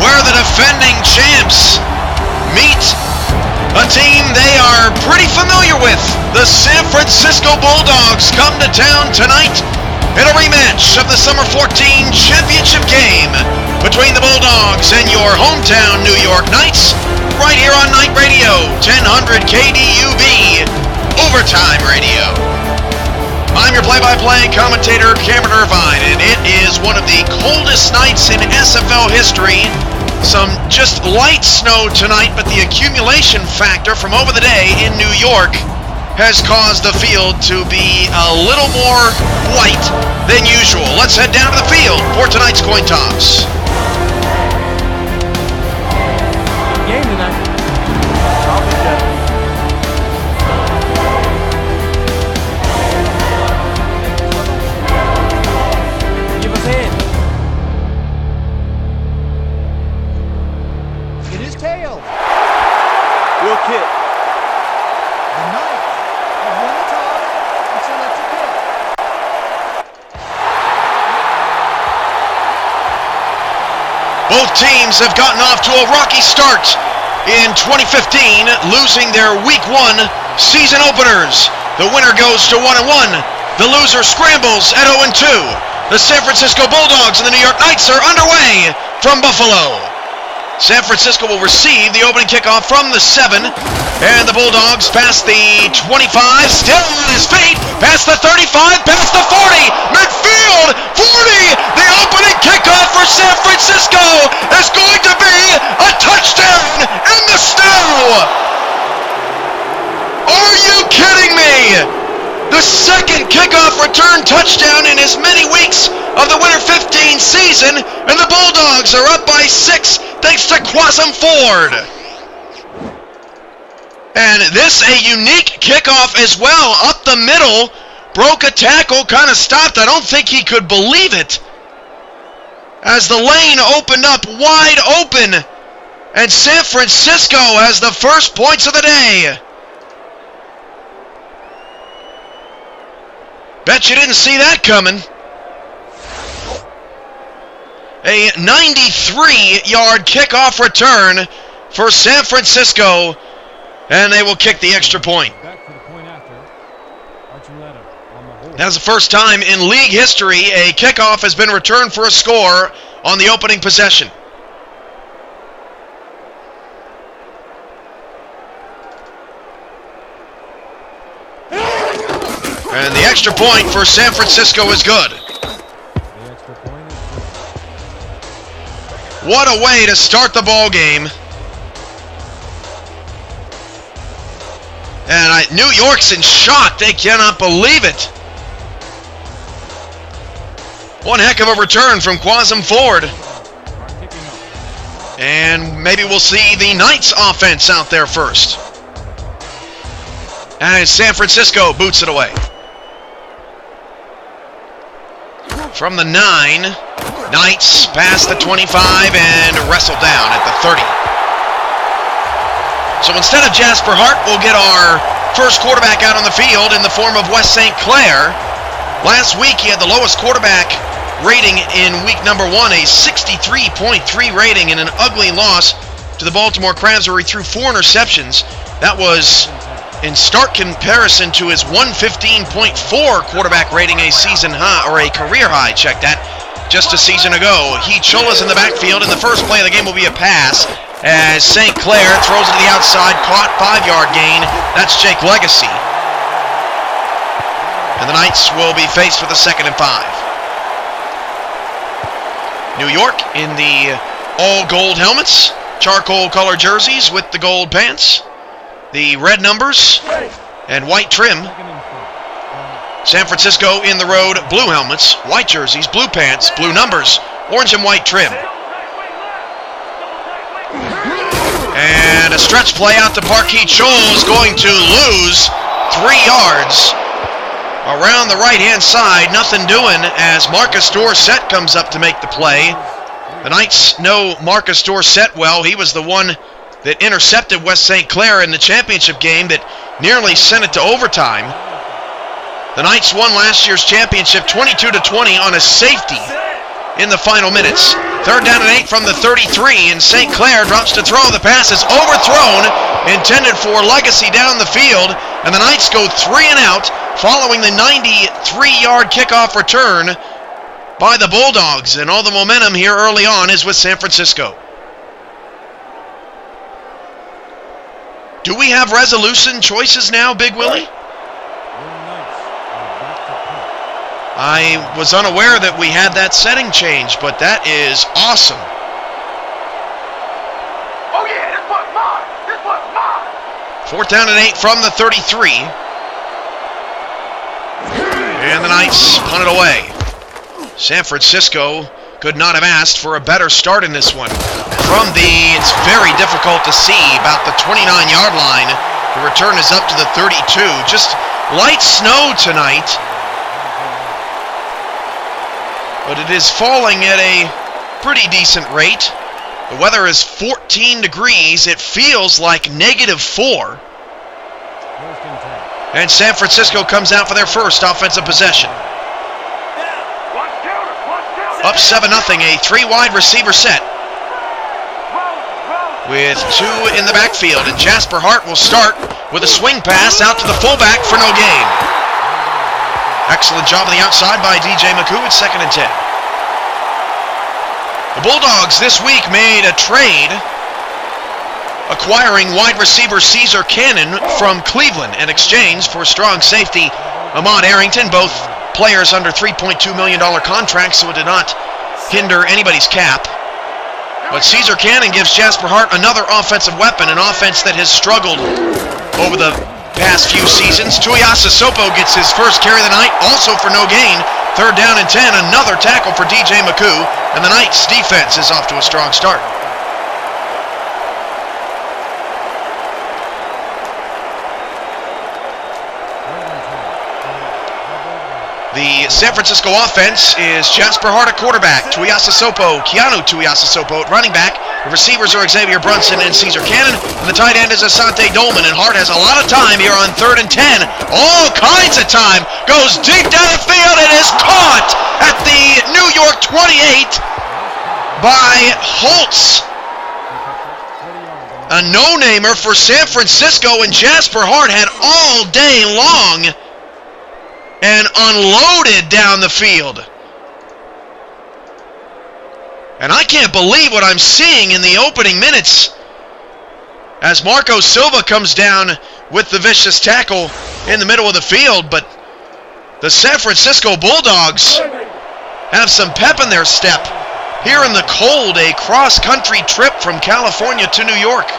where the defending champs meet a team they are pretty familiar with. The San Francisco Bulldogs come to town tonight in a rematch of the Summer 14 championship game between the Bulldogs and your hometown New York Knights, right here on Night Radio, 1000 KDUB, Overtime Radio. I'm your play-by-play commentator, Cameron Irvine, and it is one of the coldest nights in SFL history. Some just light snow tonight, but the accumulation factor from over the day in New York has caused the field to be a little more white than usual. Let's head down to the field for tonight's coin toss. Game tonight. Give us in. Get his tail. Real kick. The Knights have won the toss and select a kick. Both teams have gotten off to a rocky start in 2015, losing their Week 1 season openers. The winner goes to 1-1. The loser scrambles at 0-2. The San Francisco Bulldogs and the New York Knights are underway from Buffalo. San Francisco will receive the opening kickoff from the 7, and the Bulldogs past the 25, still on his feet, past the 35, past the 40, midfield, 40, the opening kickoff for San Francisco is going to be a touchdown in the snow! Are you kidding me? The second kickoff return touchdown in as many weeks of the Winter 15 season, and the Bulldogs are up by 6 thanks to Quasem Ford. And this a unique kickoff as well, up the middle, broke a tackle, kind of stopped. I don't think he could believe it, as the lane opened up wide open, and San Francisco has the first points of the day. Bet you didn't see that coming. A 93-yard kickoff return for San Francisco, and they will kick the extra point. That's the first time in league history a kickoff has been returned for a score on the opening possession. And the extra point for San Francisco is good. What a way to start the ball game. And New York's in shock. They cannot believe it. One heck of a return from Quasem Ford. And maybe we'll see the Knights offense out there first, as San Francisco boots it away. From the 9, Knights past the 25 and wrestled down at the 30. So instead of Jasper Hart, we'll get our first quarterback out on the field in the form of Wes St. Clair. Last week he had the lowest quarterback rating in week number 1, a 63.3 rating in an ugly loss to the Baltimore Crabs, where he threw 4 interceptions. That was in stark comparison to his 115.4 quarterback rating, a season high, or a career high, check that, just a season ago. He Chola's in the backfield, and the first play of the game will be a pass, as St. Clair throws it to the outside, caught, 5-yard gain. That's Jake Legacy. And the Knights will be faced with a 2nd and 5. New York in the all-gold helmets, charcoal-colored jerseys with the gold pants, the red numbers and white trim. San Francisco in the road, blue helmets, white jerseys, blue pants, blue numbers, orange and white trim. And a stretch play out to Parkeet Scholl is going to lose 3 yards. Around the right-hand side, nothing doing as Marcus Dorsett comes up to make the play. The Knights know Marcus Dorsett well. He was the one that intercepted West St. Clair in the championship game that nearly sent it to overtime. The Knights won last year's championship 22-20 on a safety in the final minutes. 3rd down and 8 from the 33, and St. Clair drops to throw. The pass is overthrown, intended for Legacy down the field, and the Knights go 3 and out following the 93-yard kickoff return by the Bulldogs, and all the momentum here early on is with San Francisco. Do we have resolution choices now, Big Willie? I was unaware that we had that setting change, but that is awesome. Oh yeah, this one's mine! This one's mine! 4th down and 8 from the 33. And the Knights punt it away. San Francisco could not have asked for a better start in this one. It's very difficult to see, about the 29-yard line. The return is up to the 32. Just light snow tonight. But it is falling at a pretty decent rate. The weather is 14 degrees. It feels like -4. And San Francisco comes out for their first offensive possession. Up 7-0, a 3-wide receiver set. With 2 in the backfield. And Jasper Hart will start with a swing pass out to the fullback for no gain. Excellent job on the outside by DJ McCoo. It's 2nd and 10. The Bulldogs this week made a trade, acquiring wide receiver Caesar Cannon from Cleveland in exchange for strong safety Ahmad Arrington, both players under $3.2 million contracts, so it did not hinder anybody's cap. But Caesar Cannon gives Jasper Hart another offensive weapon, an offense that has struggled over the past few seasons. Tuiasa Sopo gets his first carry of the night, also for no gain. 3rd down and 10, another tackle for DJ McCoo, and the Knights' defense is off to a strong start. The San Francisco offense is Jasper Hart at quarterback, Keanu Tuiasa Sopo at running back. The receivers are Xavier Brunson and Caesar Cannon, and the tight end is Asante Dolman, and Hart has a lot of time here on 3rd and 10. All kinds of time. Goes deep down the field and is caught at the New York 28 by Holtz. A no-namer for San Francisco, and Jasper Hart had all day long and unloaded down the field. And I can't believe what I'm seeing in the opening minutes as Marco Silva comes down with the vicious tackle in the middle of the field. But the San Francisco Bulldogs have some pep in their step. Here in the cold, a cross-country trip from California to New York.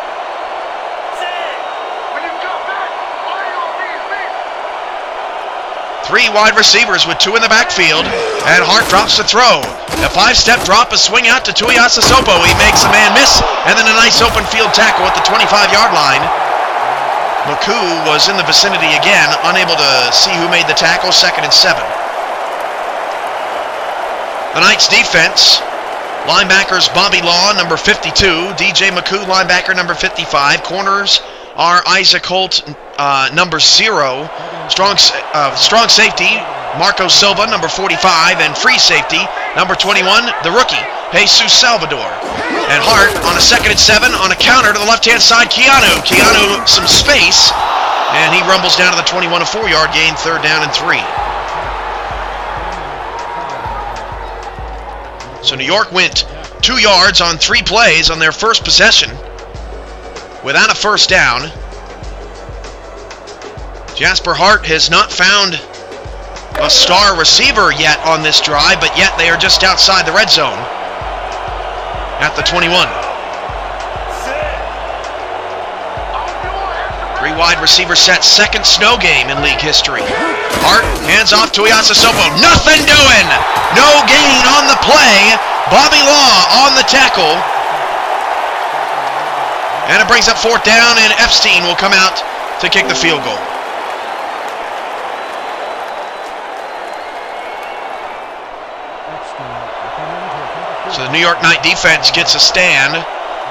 3 wide receivers with 2 in the backfield, and Hart drops to throw. A 5-step drop, a swing out to Tuiasa Sopo. He makes a man miss, and then a nice open field tackle at the 25-yard line. McCoo was in the vicinity again, unable to see who made the tackle. 2nd and 7. The Knights defense, linebackers Bobby Law, number 52, DJ McCoo, linebacker number 55, corners are Isaac Holt, number 0, strong safety Marco Silva, number 45, and free safety number 21, the rookie Jesus Salvador. And Hart on a 2nd and 7 on a counter to the left-hand side. Keanu some space, and he rumbles down to the 21, a 4-yard gain, 3rd down and 3. So New York went 2 yards on 3 plays on their first possession without a first down. Jasper Hart has not found a star receiver yet on this drive, but yet they are just outside the red zone at the 21. 3 wide receiver set, 2nd snow game in league history. Hart hands off to Tuiasa Sopo. Nothing doing! No gain on the play. Bobby Law on the tackle. And it brings up 4th down, and Epstein will come out to kick the field goal. So the New York Knight defense gets a stand.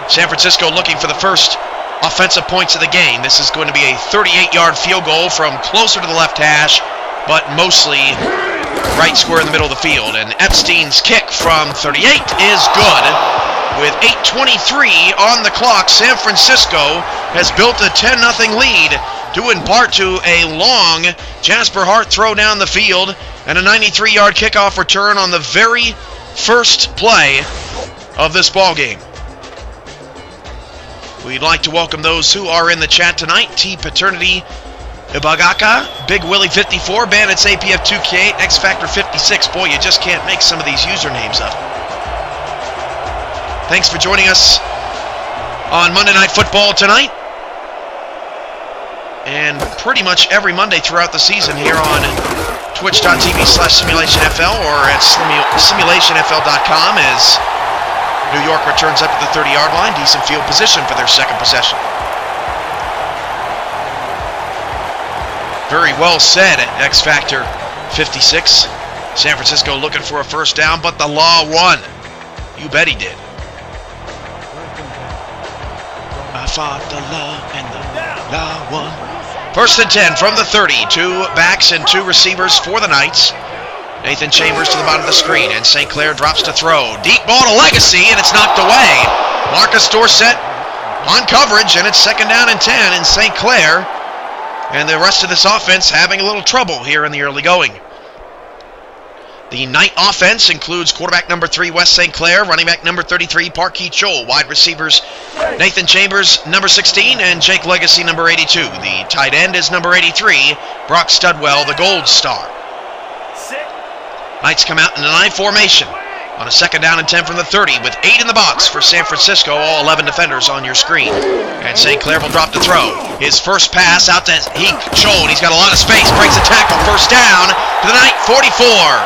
San Francisco looking for the first offensive points of the game. This is going to be a 38-yard field goal from closer to the left hash, but mostly right square in the middle of the field. And Epstein's kick from 38 is good. With 8:23 on the clock, San Francisco has built a 10-0 lead, due in part to a long Jasper Hart throw down the field and a 93-yard kickoff return on the very first play of this ball game. We'd like to welcome those who are in the chat tonight. T Paternity Ibagaka, Big Willie 54, Bandits APF 2K8, X Factor 56. Boy, you just can't make some of these usernames up. Thanks for joining us on Monday Night Football tonight. And pretty much every Monday throughout the season here on twitch.tv/simulationfl or at simulationfl.com as New York returns up to the 30-yard line. Decent field position for their second possession. Very well said, X Factor 56. San Francisco looking for a first down, but the law won. You bet he did. I fought the law and the law won. First and 10 from the 30. 2 backs and 2 receivers for the Knights. Nathan Chambers to the bottom of the screen, and St. Clair drops to throw. Deep ball to Legacy, and it's knocked away. Marcus Dorsett on coverage, and it's second down and 10 in St. Clair. And the rest of this offense having a little trouble here in the early going. The Knight offense includes quarterback number 3, West St. Clair, running back number 33, Parkey Chol, wide receivers Nathan Chambers, number 16, and Jake Legacy, number 82. The tight end is number 83, Brock Studwell, the Gold Star. Knights come out in a 9 formation on a second down and 10 from the 30 with 8 in the box for San Francisco, all 11 defenders on your screen. And St. Clair will drop the throw. His first pass out to Chol, and he's got a lot of space, breaks a tackle, first down to the Knight 44.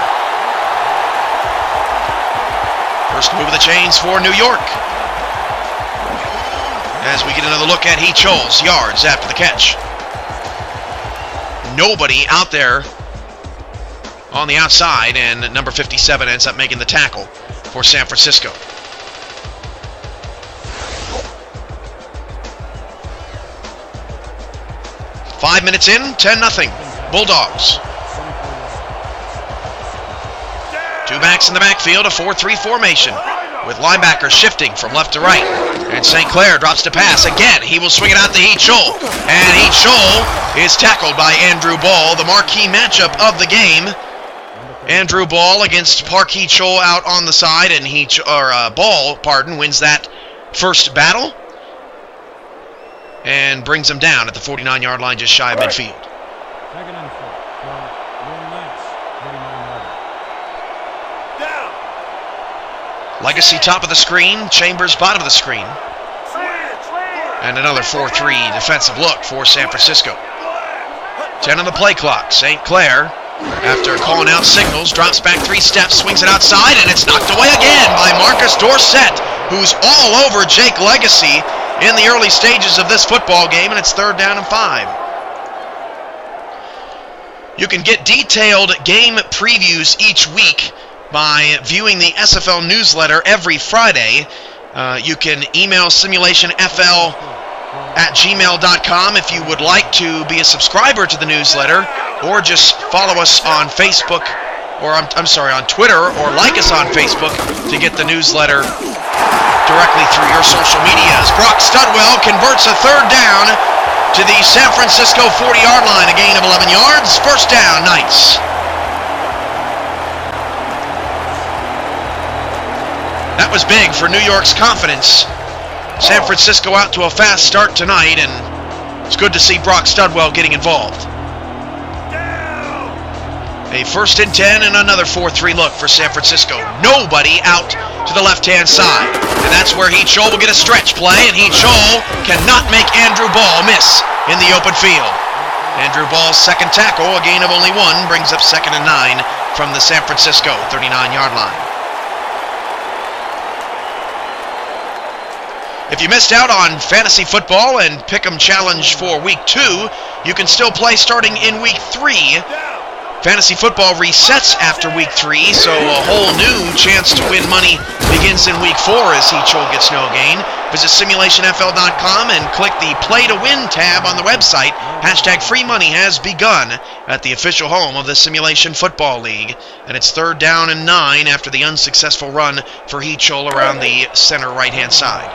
First move of the chains for New York. As we get another look at Chol's yards after the catch. Nobody out there on the outside, and number 57 ends up making the tackle for San Francisco. Five minutes in, 10-0. Bulldogs. 2 backs in the backfield, a 4-3 formation, with linebackers shifting from left to right. And St. Clair drops to pass. Again, he will swing it out to Chol. And Chol is tackled by Andrew Ball, the marquee matchup of the game. Andrew Ball against Parkey Chol out on the side, and Ball wins that first battle and brings him down at the 49-yard line, just shy of midfield. Second and 4 for your Knights, 39-yarder. Legacy top of the screen, Chambers bottom of the screen. And another 4-3 defensive look for San Francisco. 10 on the play clock. St. Clair, after calling out signals, drops back 3 steps, swings it outside, and it's knocked away again by Marcus Dorsett, who's all over Jake Legacy in the early stages of this football game, and it's third down and 5. You can get detailed game previews each week by viewing the SFL newsletter every Friday. You can email simulationfl@gmail.com if you would like to be a subscriber to the newsletter, or just follow us on Facebook, or I'm sorry, on Twitter, or like us on Facebook to get the newsletter directly through your social medias. Brock Studwell converts a third down to the San Francisco 40-yard line, a gain of 11 yards. First down, Knights. That was big for New York's confidence. San Francisco out to a fast start tonight, and it's good to see Brock Studwell getting involved. A first and 10 and another 4-3 look for San Francisco. Nobody out to the left-hand side. And that's where Chol will get a stretch play, and Chol cannot make Andrew Ball miss in the open field. Andrew Ball's second tackle, a gain of only 1, brings up second and 9 from the San Francisco 39-yard line. If you missed out on fantasy football and Pick'em Challenge for Week 2, you can still play starting in Week 3 Fantasy football resets after week 3, so a whole new chance to win money begins in week 4 as Heachol gets no gain. Visit simulationfl.com and click the Play to Win tab on the website. Hashtag free money has begun at the official home of the Simulation Football League. And it's 3rd down and 9 after the unsuccessful run for Heachol around the center right-hand side.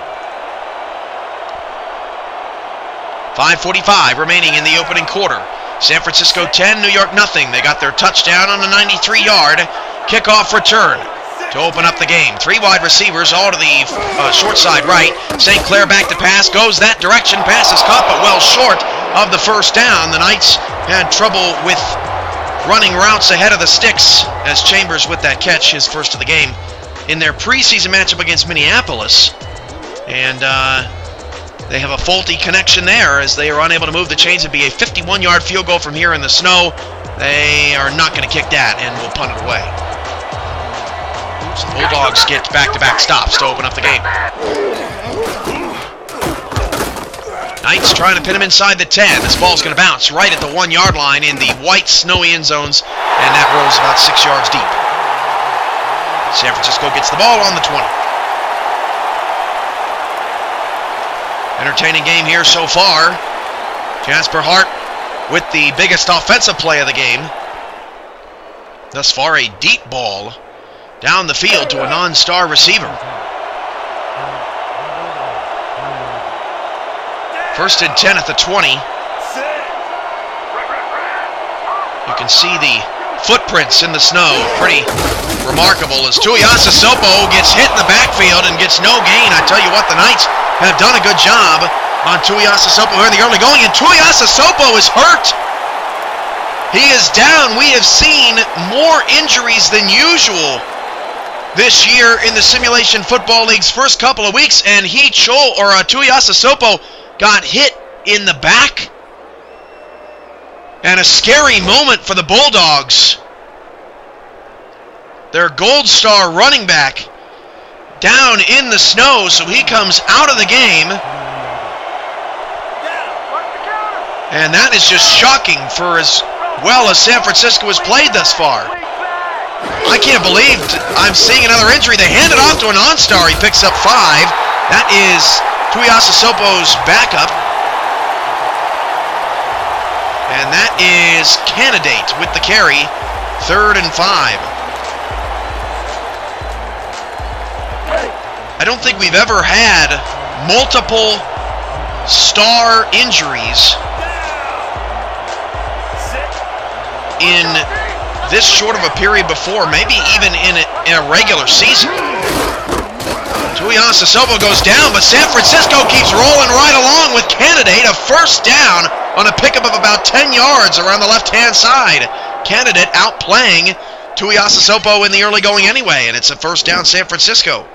5:45 remaining in the opening quarter. San Francisco 10, New York nothing. They got their touchdown on a 93-yard kickoff return to open up the game. 3 wide receivers, all to the short side right. St. Clair back to pass, goes that direction. Pass is caught, but well short of the first down. The Knights had trouble with running routes ahead of the sticks as Chambers with that catch, his first of the game, in their preseason matchup against Minneapolis. And they have a faulty connection there as they are unable to move the chains. It'd be a 51-yard field goal from here in the snow. They are not going to kick that and will punt it away. So the Bulldogs get back-to-back stops to open up the game. Knights trying to pin him inside the 10. This ball's going to bounce right at the 1-yard line in the white snowy end zones, and that rolls about 6 yards deep. San Francisco gets the ball on the 20. Entertaining game here so far. Jasper Hart with the biggest offensive play of the game. Thus far, a deep ball down the field to a non-star receiver. 1st and 10 at the 20. You can see the footprints in the snow. Pretty remarkable as Tuiasosopo gets hit in the backfield and gets no gain. I tell you what, the Knights have done a good job on Tuiasosopo here in the early going, and Tuiasosopo is hurt. He is down. We have seen more injuries than usual this year in the Simulation Football League's first couple of weeks, and Tuiasosopo got hit in the back. And a scary moment for the Bulldogs. Their gold star running back down in the snow, so he comes out of the game. And that is just shocking for as well as San Francisco has played thus far. I can't believe I'm seeing another injury. They hand it off to a non-star. He picks up 5. That is Tuiasosopo's backup. And that is Candidate with the carry. 3rd and 5. I don't think we've ever had multiple star injuries in this short of a period before, maybe even in a regular season. Tuiasosopo goes down, but San Francisco keeps rolling right along with Candidate. A first down on a pickup of about 10 yards around the left-hand side. Candidate outplaying Tuiasosopo in the early going anyway, and it's a first down San Francisco.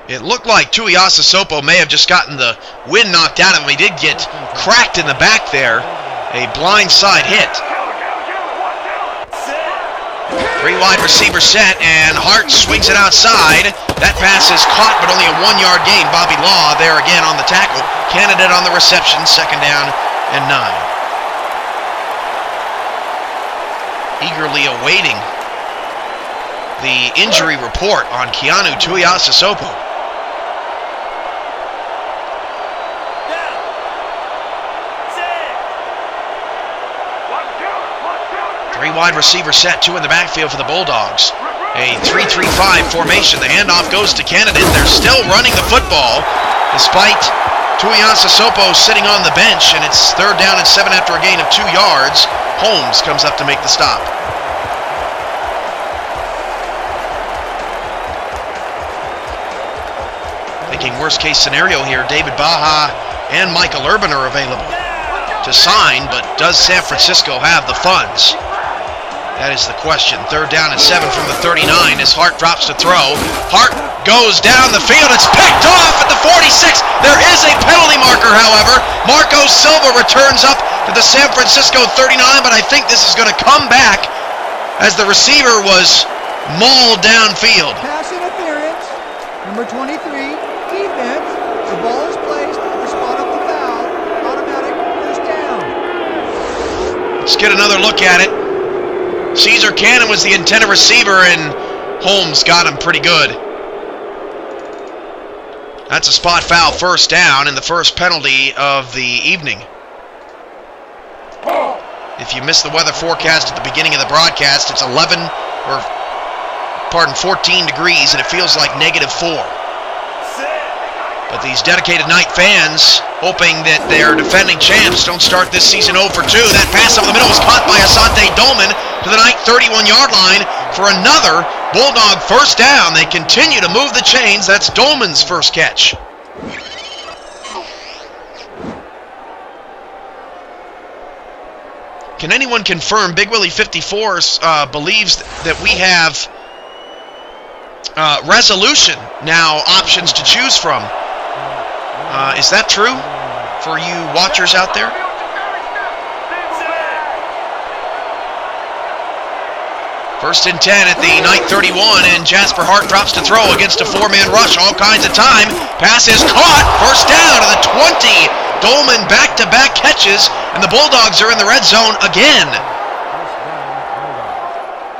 It looked like Tuiasosopo may have just gotten the wind knocked out of him. He did get cracked in the back there. A blindside hit. 3 wide receiver set, and Hart swings it outside. That pass is caught, but only a 1-yard gain. Bobby Law there again on the tackle. Candidate on the reception, 2nd down and 9. Eagerly awaiting the injury report on Keanu Tuiasosopo. 3 wide receiver set, 2 in the backfield for the Bulldogs. A 3-3-5 formation. The handoff goes to Candidate. They're still running the football despite Tuiasosopo sitting on the bench, and it's 3rd down and 7 after a gain of 2 yards. Holmes comes up to make the stop. Thinking worst case scenario here, David Baja and Michael Urban are available to sign, but does San Francisco have the funds? That is the question. 3rd down and 7 from the 39 as Hart drops to throw. Hart goes down the field. It's picked off at the 46. There is a penalty marker, however. Marco Silva returns up to the San Francisco 39, but I think this is going to come back as the receiver was mauled downfield. Pass interference, number 23, defense. The ball is placed at the spot Let's get another look at it. Caesar Cannon was the intended receiver, and Holmes got him pretty good. That's a spot foul, first down, and the first penalty of the evening. If you missed the weather forecast at the beginning of the broadcast, it's 14 degrees, and it feels like -4. But these dedicated Knight fans, hoping that their defending champs don't start this season 0 for 2. That pass over the middle was caught by Asante Dolman to the Knight 31-yard line for another Bulldog first down. They continue to move the chains. That's Dolman's first catch. Can anyone confirm Big Willie 54 believes that we have resolution now options to choose from? Is that true for you watchers out there? First and 10 at the Knight 31, and Jasper Hart drops to throw against a 4-man rush. All kinds of time. Pass is caught. First down to the 20. Dolman back-to-back catches, and the Bulldogs are in the red zone again.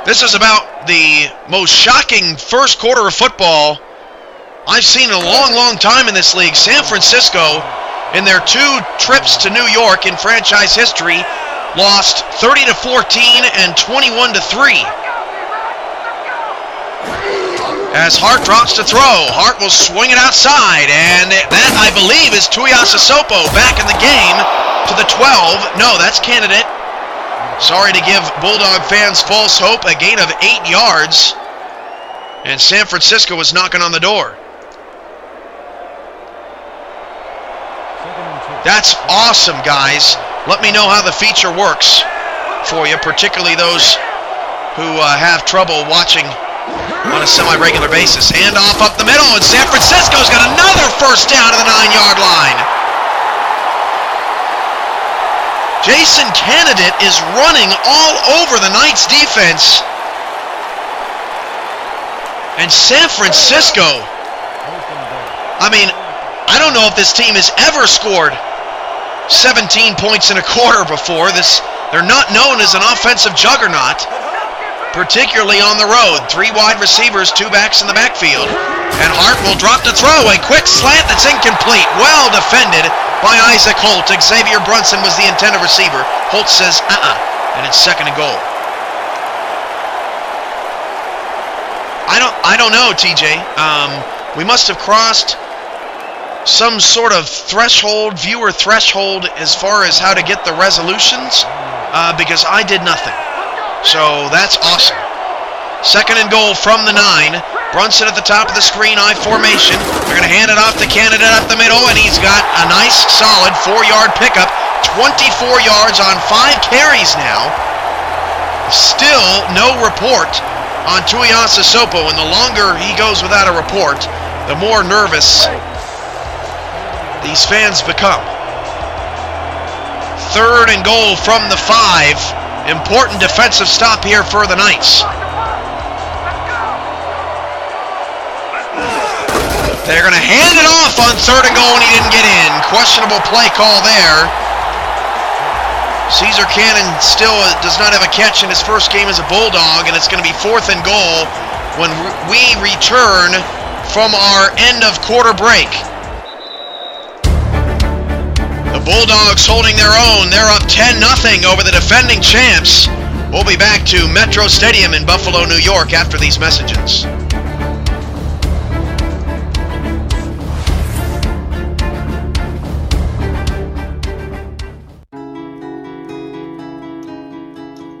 This is about the most shocking first quarter of football I've seen in a long, long time in this league. San Francisco, in their 2 trips to New York in franchise history, lost 30-14 and 21-3. As Hart drops to throw, Hart will swing it outside, and that, I believe, is Tuiasosopo back in the game to the 12. No, that's Candidate. Sorry to give Bulldog fans false hope. A gain of 8 yards, and San Francisco was knocking on the door. That's awesome, guys. Let me know how the feature works for you, particularly those who have trouble watching on a semi-regular basis. Hand off up the middle, and San Francisco's got another first down to the 9-yard line. Jason Candidate is running all over the Knights defense. And San Francisco, I mean, I don't know if this team has ever scored 17 points in a quarter before. They're not known as an offensive juggernaut, particularly on the road. 3 wide receivers, 2 backs in the backfield. And Hart will drop to throw. A quick slant that's incomplete. Well defended by Isaac Holt. Xavier Brunson was the intended receiver. Holt says, and it's second and goal. I don't know, TJ. We must have crossed some sort of viewer threshold as far as how to get the resolutions, because I did nothing. So that's awesome. Second and goal from the 9. Brunson at the top of the screen, I formation. They're going to hand it off to Candidate up the middle, and he's got a nice, solid 4-yard pickup. 24 yards on 5 carries now. Still no report on Tuiasosopo, and the longer he goes without a report, the more nervous these fans become. Third and goal from the 5. Important defensive stop here for the Knights. They're going to hand it off on third and goal, and he didn't get in. Questionable play call there. Caesar Cannon still does not have a catch in his first game as a Bulldog, and it's going to be 4th and goal when we return from our end of quarter break. The Bulldogs holding their own. They're up 10-0 over the defending champs. We'll be back to Metro Stadium in Buffalo, New York after these messages.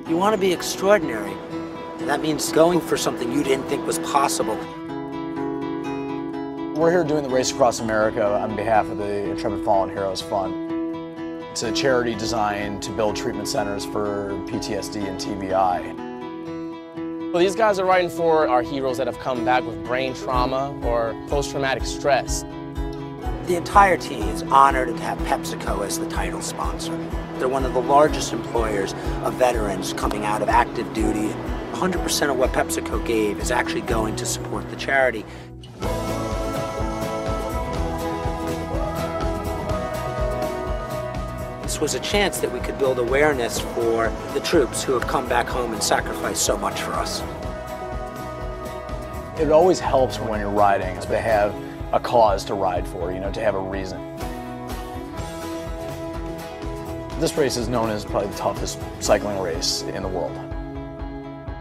You want to be extraordinary. That means going for something you didn't think was possible. We're here doing the Race Across America on behalf of the Intrepid Fallen Heroes Fund. It's a charity designed to build treatment centers for PTSD and TBI. Well, these guys are writing for our heroes that have come back with brain trauma or post-traumatic stress. The entire team is honored to have PepsiCo as the title sponsor. They're one of the largest employers of veterans coming out of active duty. 100% of what PepsiCo gave is actually going to support the charity. This was a chance that we could build awareness for the troops who have come back home and sacrificed so much for us. It always helps when you're riding to have a cause to ride for, to have a reason. This race is known as probably the toughest cycling race in the world.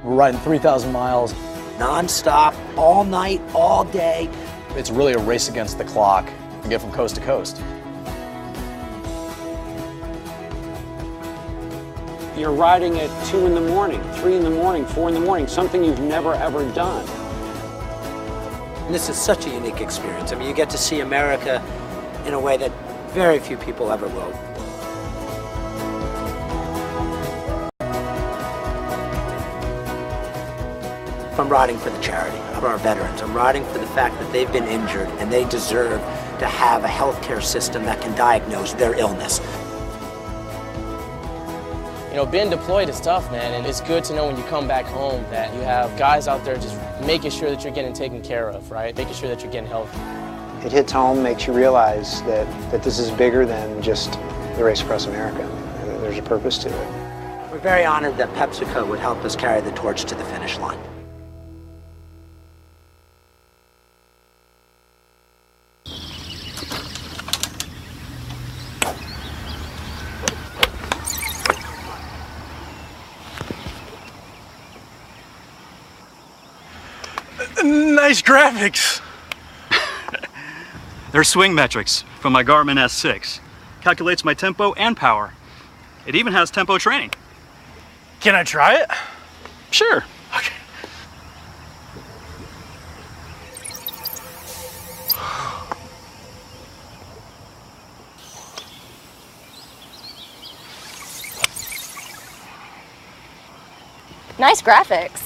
We're riding 3,000 miles. Non-stop, all night, all day. It's really a race against the clock to get from coast to coast. You're riding at 2 in the morning, 3 in the morning, 4 in the morning, something you've never ever done. And this is such a unique experience. I mean, you get to see America in a way that very few people ever will. I'm riding for the charity, for our veterans. I'm riding for the fact that they've been injured and they deserve to have a healthcare system that can diagnose their illness. Being deployed is tough, man, and it's good to know when you come back home that you have guys out there just making sure that you're getting taken care of, right? Making sure that you're getting healthy. It hits home, makes you realize that this is bigger than just the race across America. There's a purpose to it. We're very honored that PepsiCo would help us carry the torch to the finish line. Nice graphics. They're swing metrics from my Garmin S6. Calculates my tempo and power. It even has tempo training. Can I try it? Sure. Okay. Nice graphics.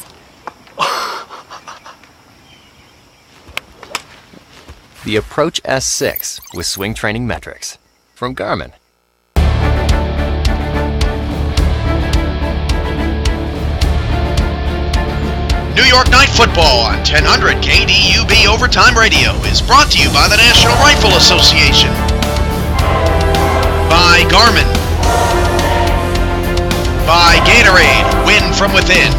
The Approach S6 with swing training metrics from Garmin. New York Night Football on 1000 KDUB Overtime Radio is brought to you by the National Rifle Association, by Garmin, by Gatorade, Win from Within,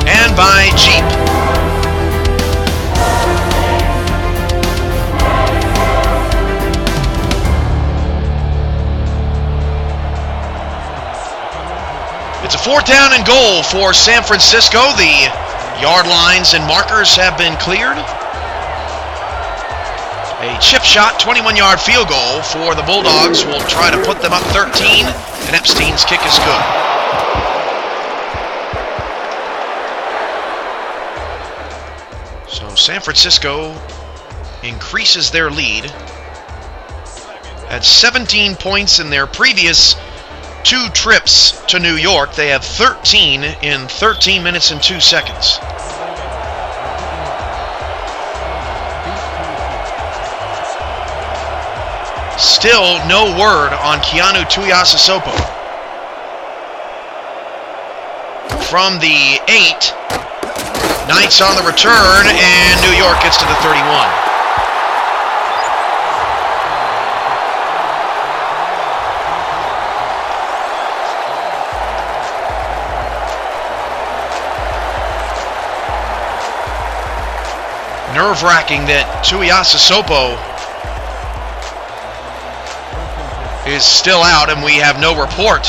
and by Jeep. It's a 4th down and goal for San Francisco. The yard lines and markers have been cleared. A chip shot, 21-yard field goal for the Bulldogs will try to put them up 13, and Epstein's kick is good. So San Francisco increases their lead. Had 17 points in their previous 2 trips to New York. They have 13 in 13 minutes and 2 seconds. Still no word on Keanu Tuiasosopo. From the 8, Knights on the return, and New York gets to the 31. Nerve-wracking that Tuiasosopo is still out, and we have no report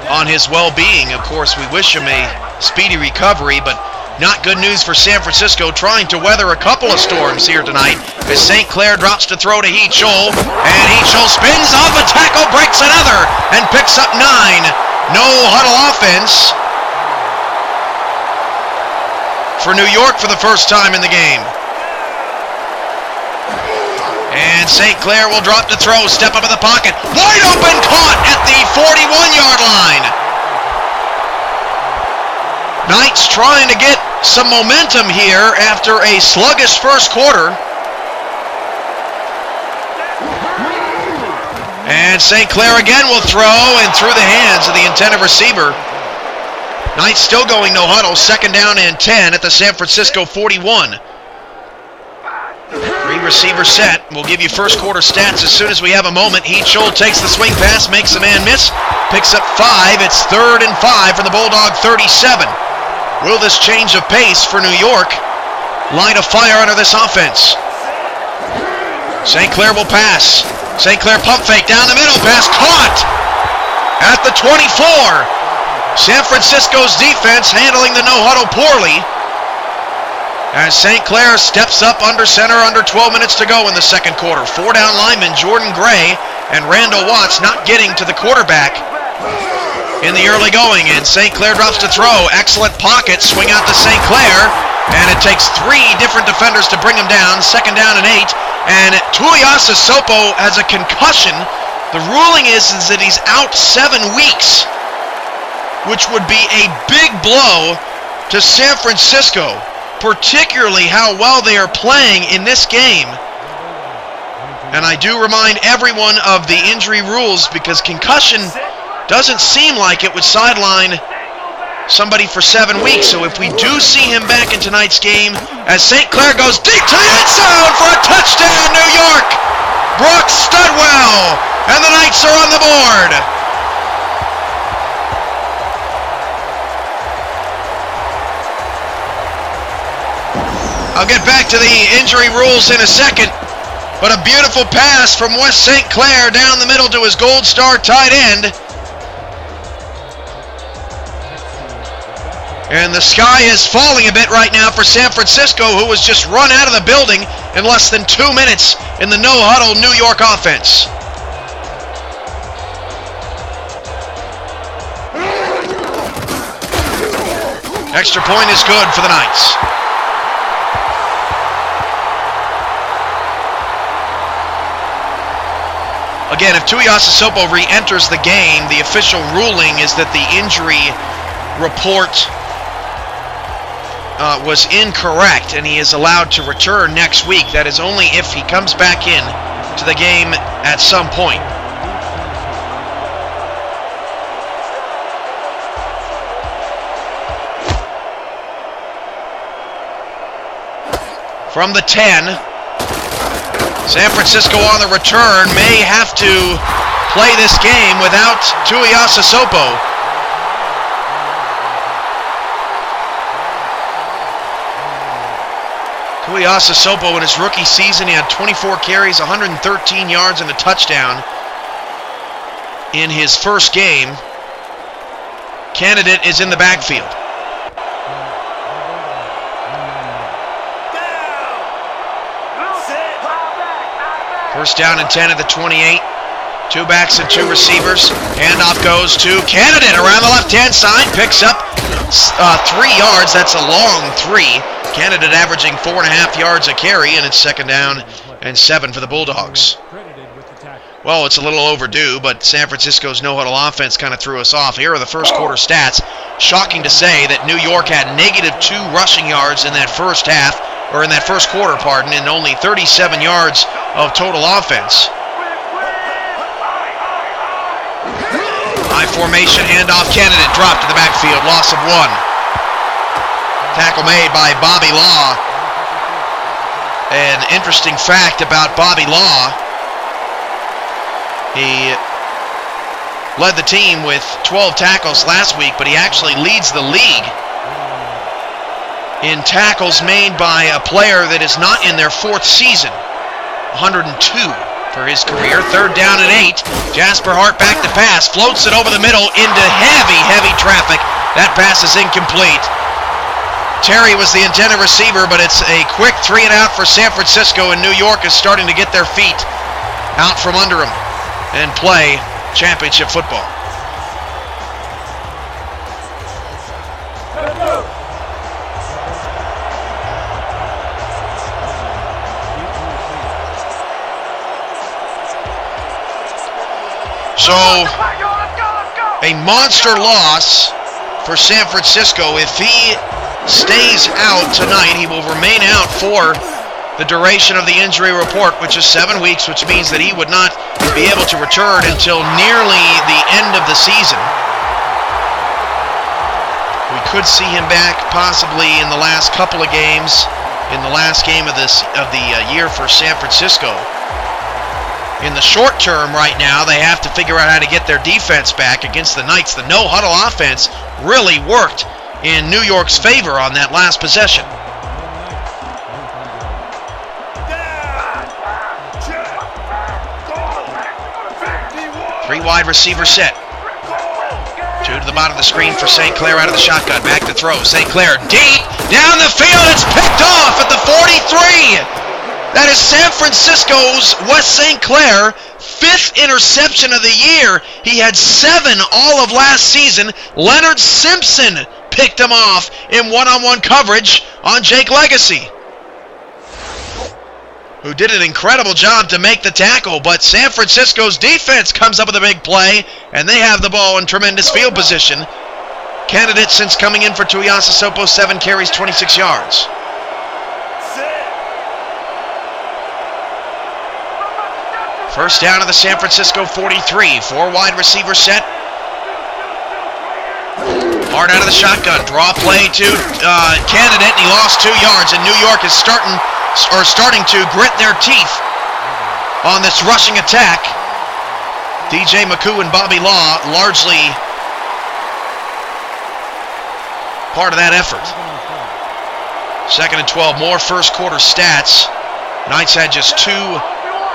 on his well-being. Of course, we wish him a speedy recovery, but not good news for San Francisco, trying to weather a couple of storms here tonight as St. Clair drops to throw to Heath Scholl, and Heath Scholl spins off a tackle, breaks another, and picks up 9. No huddle offense for New York for the first time in the game. And St. Clair will drop to throw, step up in the pocket, wide open, caught at the 41-yard line. Knights trying to get some momentum here after a sluggish first quarter. And St. Clair again will throw, and through the hands of the intended receiver. Knights still going no huddle, 2nd down and 10 at the San Francisco 41. 3 receiver set. We'll give you first quarter stats as soon as we have a moment. Heath Scholl takes the swing pass, makes a man miss, picks up 5. It's 3rd and 5 from the Bulldog 37. Will this change of pace for New York light a fire under this offense? St. Clair will pass. St. Clair pump fake down the middle, pass caught at the 24. San Francisco's defense handling the no-huddle poorly as St. Clair steps up under center under 12 minutes to go in the second quarter. 4 down linemen Jordan Gray and Randall Watts not getting to the quarterback in the early going, and St. Clair drops to throw. Excellent pocket, swing out to St. Clair, and it takes 3 different defenders to bring him down. 2nd down and 8, and Tuiasa Sopo has a concussion. The ruling is that he's out 7 weeks, which would be a big blow to San Francisco, particularly how well they are playing in this game. And I do remind everyone of the injury rules because concussion doesn't seem like it would sideline somebody for 7 weeks. So if we do see him back in tonight's game, as St. Clair goes deep to the end zone for a touchdown, New York! Brock Studwell, and the Knights are on the board. I'll get back to the injury rules in a second, but a beautiful pass from West St. Clair down the middle to his Gold Star tight end. And the sky is falling a bit right now for San Francisco, who was just run out of the building in less than 2 minutes in the no-huddle New York offense. Extra point is good for the Knights. Again, if Tuiasa Sopo re-enters the game, the official ruling is that the injury report was incorrect and he is allowed to return next week. That is only if he comes back in to the game at some point. From the 10, San Francisco on the return may have to play this game without Tuiasa Sopo. Tuiasa Sopo in his rookie season, he had 24 carries, 113 yards, and a touchdown in his first game. Candidate is in the backfield. First down and 10 at the 28. 2 backs and 2 receivers. Handoff goes to Candidate around the left-hand side. Picks up 3 yards. That's a long 3. Candidate averaging 4.5 yards a carry, and it's 2nd down and 7 for the Bulldogs. Well, it's a little overdue, but San Francisco's no-huddle offense kind of threw us off. Here are the first quarter stats. Shocking to say that New York had -2 rushing yards in that first half, or in that first quarter, pardon, and only 37 yards of total offense. High formation, handoff, Candidate dropped to the backfield, loss of 1. Tackle made by Bobby Law. An interesting fact about Bobby Law, he led the team with 12 tackles last week, but he actually leads the league in tackles made by a player that is not in their 4th season. 102 for his career. 3rd down and 8. Jasper Hart back to pass. Floats it over the middle into heavy traffic. That pass is incomplete. Terry was the intended receiver, but it's a quick 3 and out for San Francisco, and New York is starting to get their feet out from under them and play championship football. So, a monster loss for San Francisco. If he stays out tonight, he will remain out for the duration of the injury report, which is 7 weeks, which means that he would not be able to return until nearly the end of the season. We could see him back possibly in the last couple of games in the last game of the year for San Francisco. In the short term right now, they have to figure out how to get their defense back against the Knights. The no-huddle offense really worked in New York's favor on that last possession. Three wide receiver set. Two to the bottom of the screen for St. Clair out of the shotgun. Back to throw. St. Clair deep down the field. It's picked off at the 43. That is San Francisco's Wes St. Clair, 5th interception of the year. He had 7 all of last season. Leonard Simpson picked him off in one-on-one coverage on Jake Legacy, who did an incredible job to make the tackle, but San Francisco's defense comes up with a big play, and they have the ball in tremendous field position. Candidate since coming in for Tuiasosopo, 7 carries, 26 yards. First down of the San Francisco 43. 4 wide receiver set. Hard out of the shotgun. Draw play to Candidate, and he lost 2 yards, and New York is starting to grit their teeth on this rushing attack. DJ McCoo and Bobby Law largely part of that effort. 2nd and 12, more first quarter stats. Knights had just 2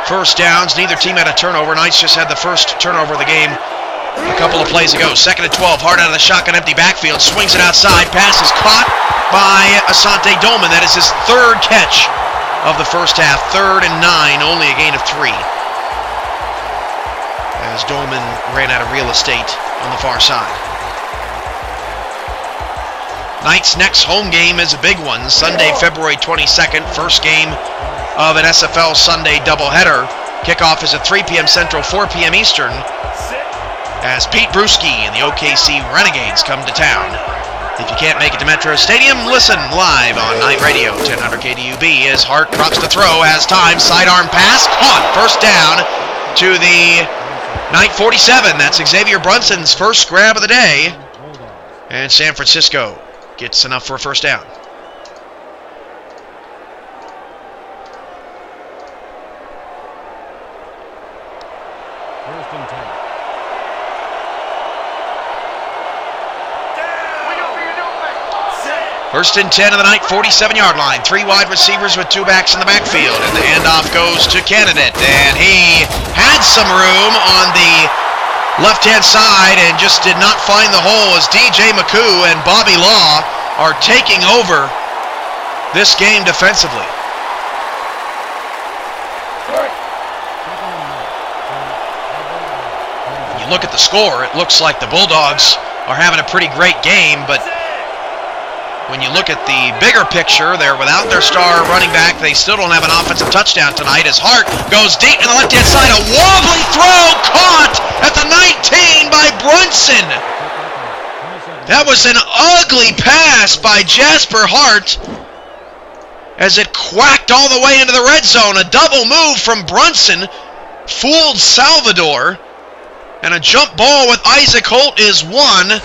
first downs. Neither team had a turnover. Knights just had the first turnover of the game a couple of plays ago. 2nd and 12, hard out of the shotgun, empty backfield, swings it outside, pass is caught by Asante Dolman. That is his 3rd catch of the first half. 3rd and 9, only a gain of 3. As Dolman ran out of real estate on the far side. Knights' next home game is a big one. Sunday, February 22nd, first game of an SFL Sunday doubleheader. Kickoff is at 3 p.m. Central, 4 p.m. Eastern, as Pete Bruschi and the OKC Renegades come to town. If you can't make it to Metro Stadium, listen live on Night Radio, 1000 KDUB, as Hart drops to throw, has time, sidearm pass, caught, first down to the Knight 47. That's Xavier Brunson's first grab of the day, and San Francisco gets enough for a first down. First and 10 of the Knight 47-yard line. 3 wide receivers with 2 backs in the backfield. And the handoff goes to Candidate. And he had some room on the left-hand side and just did not find the hole, as DJ McCoo and Bobby Law are taking over this game defensively. When you look at the score, it looks like the Bulldogs are having a pretty great game, but when you look at the bigger picture, they're without their star running back. They still don't have an offensive touchdown tonight, as Hart goes deep in the left-hand side. A wobbly throw caught at the 19 by Brunson. That was an ugly pass by Jasper Hart, as it quacked all the way into the red zone. A double move from Brunson fooled Salvador, and a jump ball with Isaac Holt is won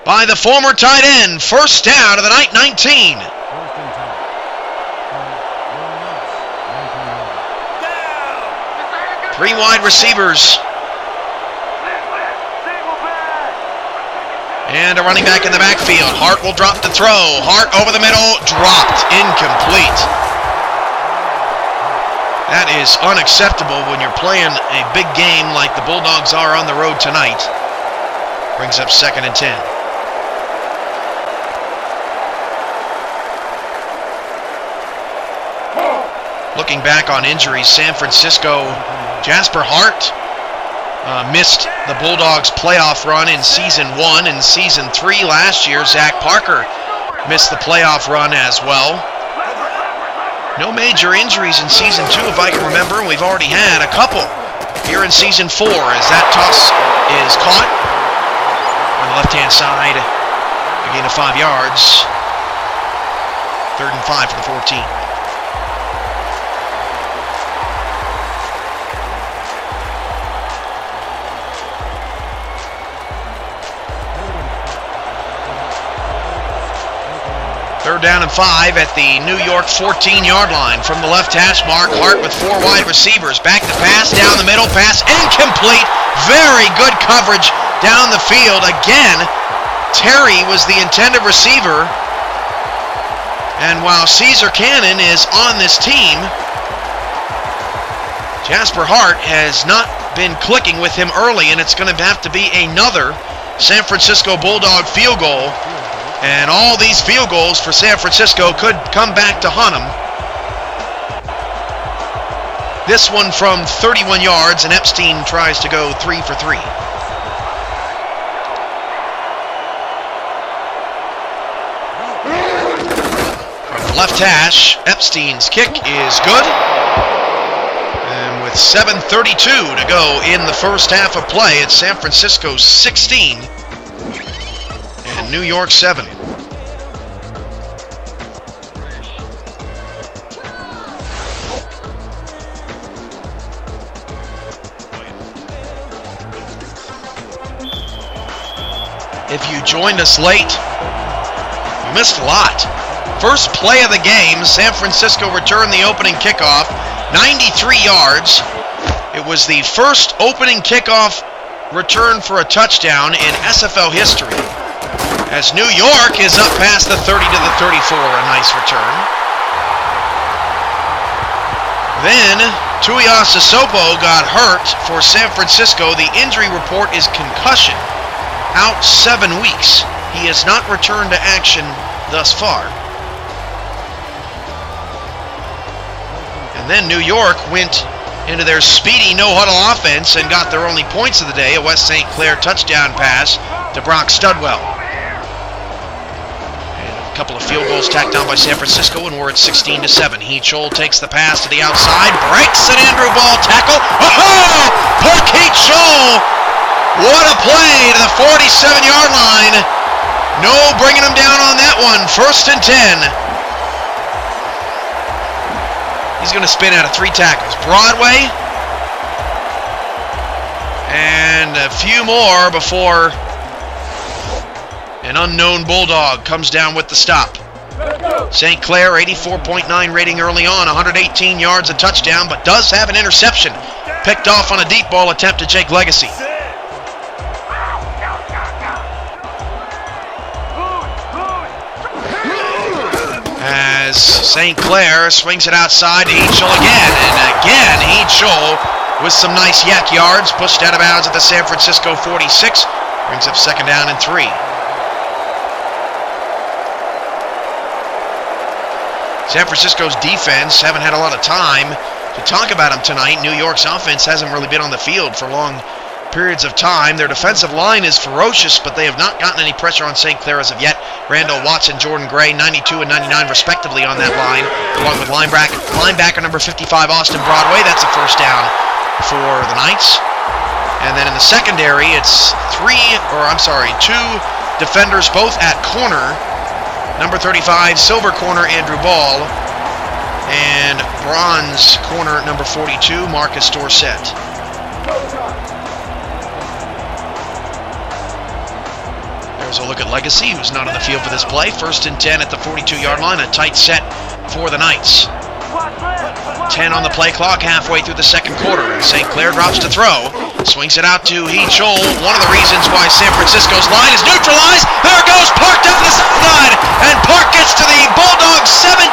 by the former tight end. First down to the Knight 19. 3 wide receivers. And a running back in the backfield. Hart will drop the throw. Hart over the middle, dropped, incomplete. That is unacceptable when you're playing a big game like the Bulldogs are on the road tonight. Brings up 2nd and 10. Looking back on injuries, San Francisco, Jasper Hart missed the Bulldogs' playoff run in Season 1 and Season 3 last year. Zach Parker missed the playoff run as well. No major injuries in Season 2, if I can remember, and we've already had a couple here in Season 4, as that toss is caught on the left-hand side. A gain of 5 yards. 3rd and 5 for the 14. 3rd down and 5 at the New York 14-yard line. From the left hash mark, Hart with 4 wide receivers. Back to pass, down the middle, pass incomplete. Very good coverage down the field. Again, Terry was the intended receiver. And while Caesar Cannon is on this team, Jasper Hart has not been clicking with him early, and it's going to have to be another San Francisco Bulldog field goal. And all these field goals for San Francisco could come back to haunt them. This one from 31 yards, and Epstein tries to go 3 for 3. From the left hash, Epstein's kick is good. And with 7:32 to go in the first half of play, it's San Francisco 16 and New York 7. If you joined us late, you missed a lot. First play of the game, San Francisco returned the opening kickoff, 93 yards. It was the first opening kickoff return for a touchdown in SFL history. As New York is up past the 30 to the 34, a nice return. Then, Tuiasa Sopo got hurt for San Francisco. The injury report is concussion. Out 7 weeks. He has not returned to action thus far. And then New York went into their speedy no-huddle offense and got their only points of the day, a West St. Clair touchdown pass to Brock Studwell. And a couple of field goals tacked on by San Francisco, and we're at 16-7. Heechol takes the pass to the outside, breaks an Andrew Ball tackle. Oh! Park Heechol! What a play to the 47-yard line. No bringing him down on that one. 1st and 10. He's going to spin out of 3 tackles. Broadway. And a few more before an unknown Bulldog comes down with the stop. St. Clair, 84.9 rating early on, 118 yards, a touchdown, but does have an interception. Picked off on a deep ball attempt to Jake Legacy. As St. Clair swings it outside to Heechol again, and again Heechol with some nice yak yards, pushed out of bounds at the San Francisco 46, brings up 2nd down and 3. San Francisco's defense haven't had a lot of time to talk about them tonight. New York's offense hasn't really been on the field for long periods of time. Their defensive line is ferocious, but they have not gotten any pressure on St. Clair as of yet. Randall Watson, Jordan Gray, 92 and 99 respectively on that line, along with linebacker number 55, Austin Broadway. That's a 1st down for the Knights. And then in the secondary, it's 2 defenders, both at corner. Number 35, silver corner, Andrew Ball, and bronze corner, number 42, Marcus Dorsett. There's a look at Legacy, who's not on the field for this play. 1st and 10 at the 42-yard line, a tight set for the Knights. 10 on the play clock, halfway through the 2nd quarter, and St. Clair drops to throw. Swings it out to Heechol. One of the reasons why San Francisco's line is neutralized. There goes Park down the sideline, and Park gets to the Bulldogs 17.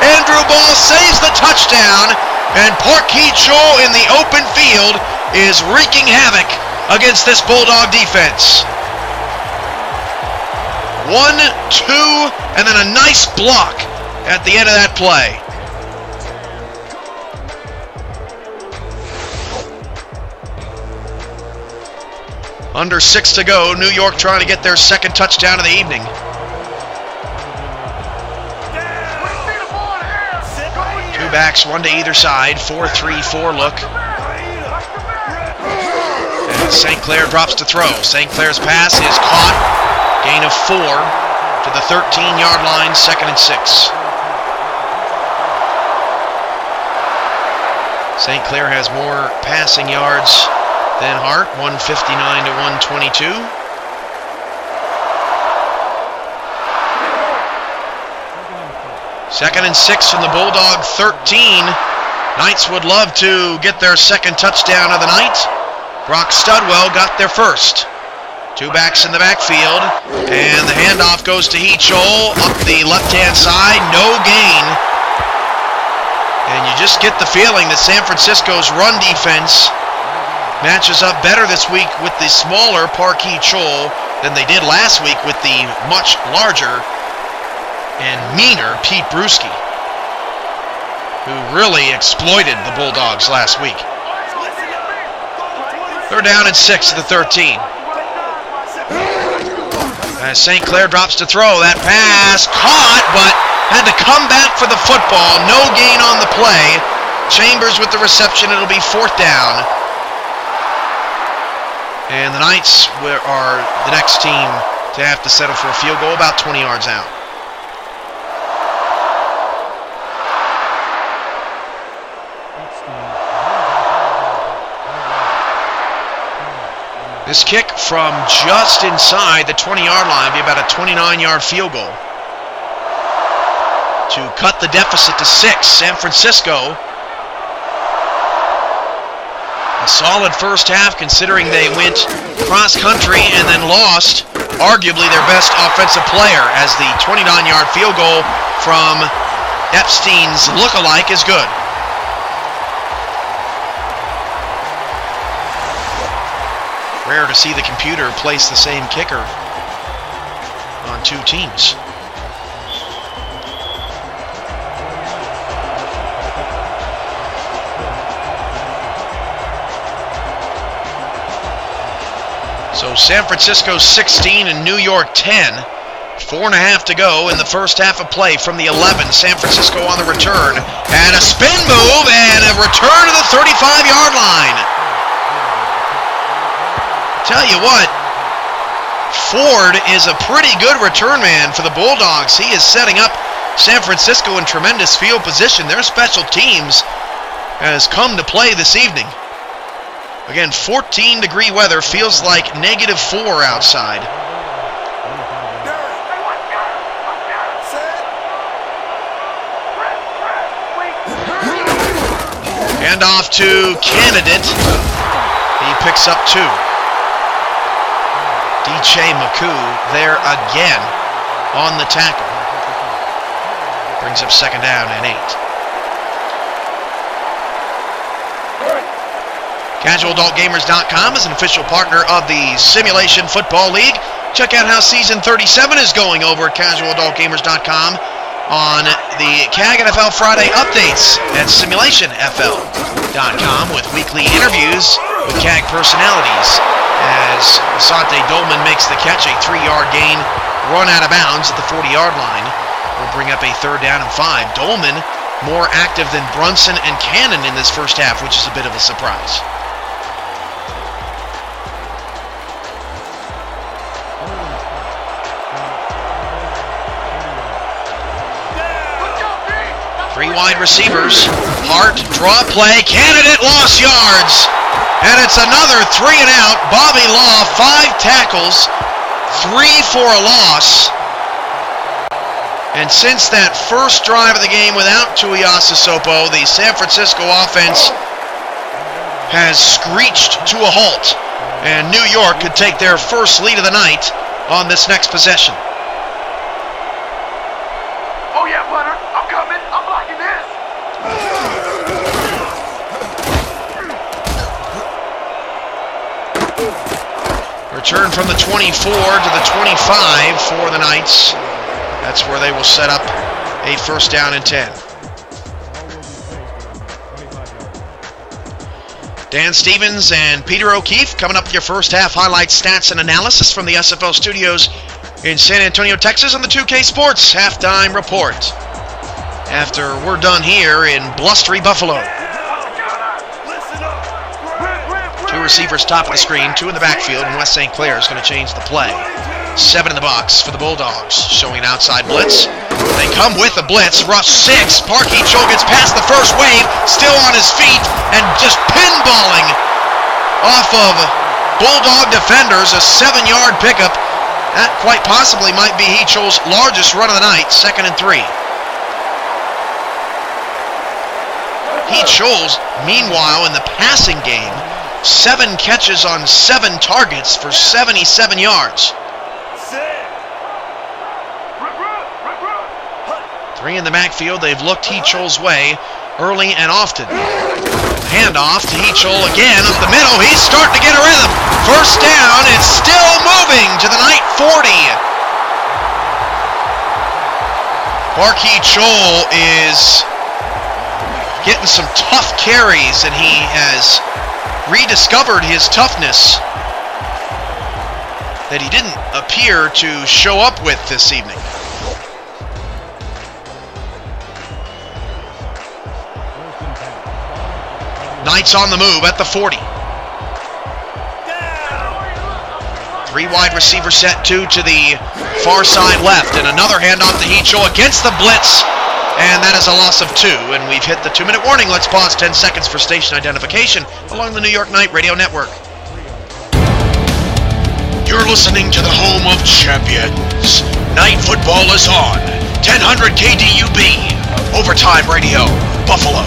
Andrew Ball saves the touchdown, and Park Heechol in the open field is wreaking havoc against this Bulldog defense. 1, 2, and then a nice block at the end of that play. Under 6 to go. New York trying to get their 2nd touchdown of the evening. 2 backs, 1 to either side. 4-3-4 look. And St. Clair drops to throw. St. Clair's pass is caught. Gain of 4 to the 13-yard line, 2nd and 6. St. Clair has more passing yards than Hart, 159 to 122. 2nd and 6 from the Bulldog 13. Knights would love to get their second touchdown of the night. Brock Studwell got their first. 2 backs in the backfield, and the handoff goes to Heachol up the left-hand side, no gain. And you just get the feeling that San Francisco's run defense matches up better this week with the smaller Park Heachol than they did last week with the much larger and meaner Pete Bruschi, who really exploited the Bulldogs last week. They're down at 6 of the 13. As St. Clair drops to throw, that pass caught, but had to come back for the football. No gain on the play. Chambers with the reception. It'll be 4th down. And the Knights are the next team to have to settle for a field goal, about 20 yards out. This kick from just inside the 20-yard line will be about a 29-yard field goal to cut the deficit to 6. San Francisco, a solid first half considering they went cross-country and then lost arguably their best offensive player, as the 29-yard field goal from Epstein's lookalike is good. Rare to see the computer place the same kicker on 2 teams. So San Francisco 16 and New York 10. 4.5 to go in the first half of play from the 11. San Francisco on the return. And a spin move and a return to the 35-yard line. Tell you what, Ford is a pretty good return man for the Bulldogs. He is setting up San Francisco in tremendous field position. Their special teams has come to play this evening. Again, 14-degree weather, feels like -4 outside. Hand off to Candidate. He picks up 2. DJ McCoo there again on the tackle. Brings up 2nd down and 8. CasualAdultGamers.com is an official partner of the Simulation Football League. Check out how Season 37 is going over at CasualAdultGamers.com on the CAG NFL Friday updates at SimulationFL.com with weekly interviews with CAG personalities. As Asante Dolman makes the catch, a 3-yard gain, run out of bounds at the 40-yard line. Will bring up a 3rd down and 5. Dolman more active than Brunson and Cannon in this first half, which is a bit of a surprise. Three wide receivers. Hart, draw play, Candidate lost yards. And it's another 3 and out. Bobby Law, 5 tackles, 3 for a loss. And since that first drive of the game without Tuiasosopo, the San Francisco offense has screeched to a halt. And New York could take their first lead of the night on this next possession. Oh yeah, punter, I'm coming. I'm blocking this. Return from the 24 to the 25 for the Knights. That's where they will set up a 1st down and 10. Dan Stevens and Peter O'Keefe coming up with your first half highlights, stats, and analysis from the SFL studios in San Antonio, Texas, on the 2K Sports Halftime Report. After we're done here in blustery Buffalo. 2 receivers top of the screen, 2 in the backfield, and West St. Clair is going to change the play. 7 in the box for the Bulldogs, showing an outside blitz. They come with a blitz, rush 6. Park Heachol gets past the first wave, still on his feet, and just pinballing off of Bulldog defenders, a 7-yard pickup. That quite possibly might be Heachol's largest run of the night, 2nd and 3. Heath Scholes, meanwhile, in the passing game, 7 catches on 7 targets for 77 yards. 3 in the backfield. They've looked Heath Scholes' way early and often. Handoff to Heath Scholes again up the middle. He's starting to get a rhythm. First down. It's still moving to the night 40. Heath Scholes is getting some tough carries, and he has rediscovered his toughness that he didn't appear to show up with this evening. Knights on the move at the 40. 3 wide receiver set, 2 to the far side left, and another handoff to Heath Scholes against the blitz, and that is a loss of 2, and we've hit the 2-minute warning. Let's pause 10 seconds for station identification along the New York Night Radio Network. You're listening to the home of champions. Night football is on. 1000 KDUB. Overtime Radio, Buffalo.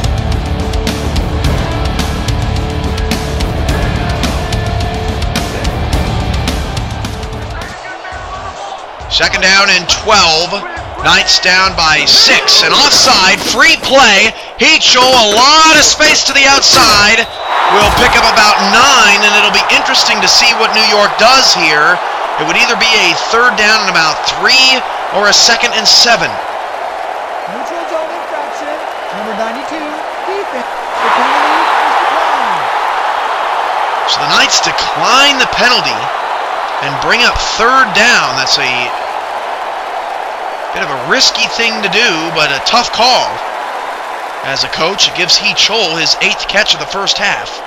Second down and 12. Knights down by 6. And offside, free play. Heath Scholes, a lot of space to the outside. Will pick up about 9, and it'll be interesting to see what New York does here. It would either be a third down and about 3 or a second and 7. Neutral zone infraction. Number 92, defense. The penalty is declined. So the Knights decline the penalty and bring up third down. That's a bit of a risky thing to do, but a tough call. As a coach, it gives Heath Scholes his 8th catch of the first half.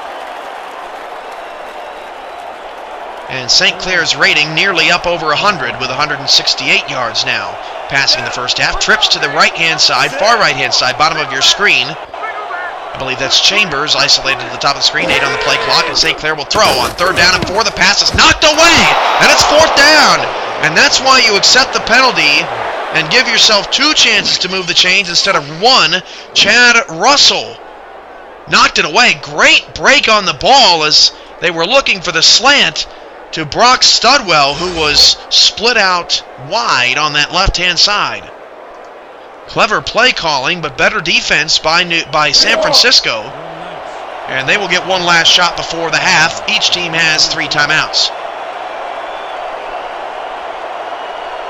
And St. Clair's rating nearly up over 100 with 168 yards now. Passing in the first half. Trips to the right-hand side, far right-hand side, bottom of your screen. I believe that's Chambers isolated at the top of the screen, 8 on the play clock, and St. Clair will throw on third down and 4. The pass is knocked away, and it's 4th down. And that's why you accept the penalty and give yourself 2 chances to move the chains instead of 1. Chad Russell knocked it away. Great break on the ball as they were looking for the slant to Brock Studwell, who was split out wide on that left-hand side. Clever play calling, but better defense by San Francisco. And they will get one last shot before the half. Each team has 3 timeouts.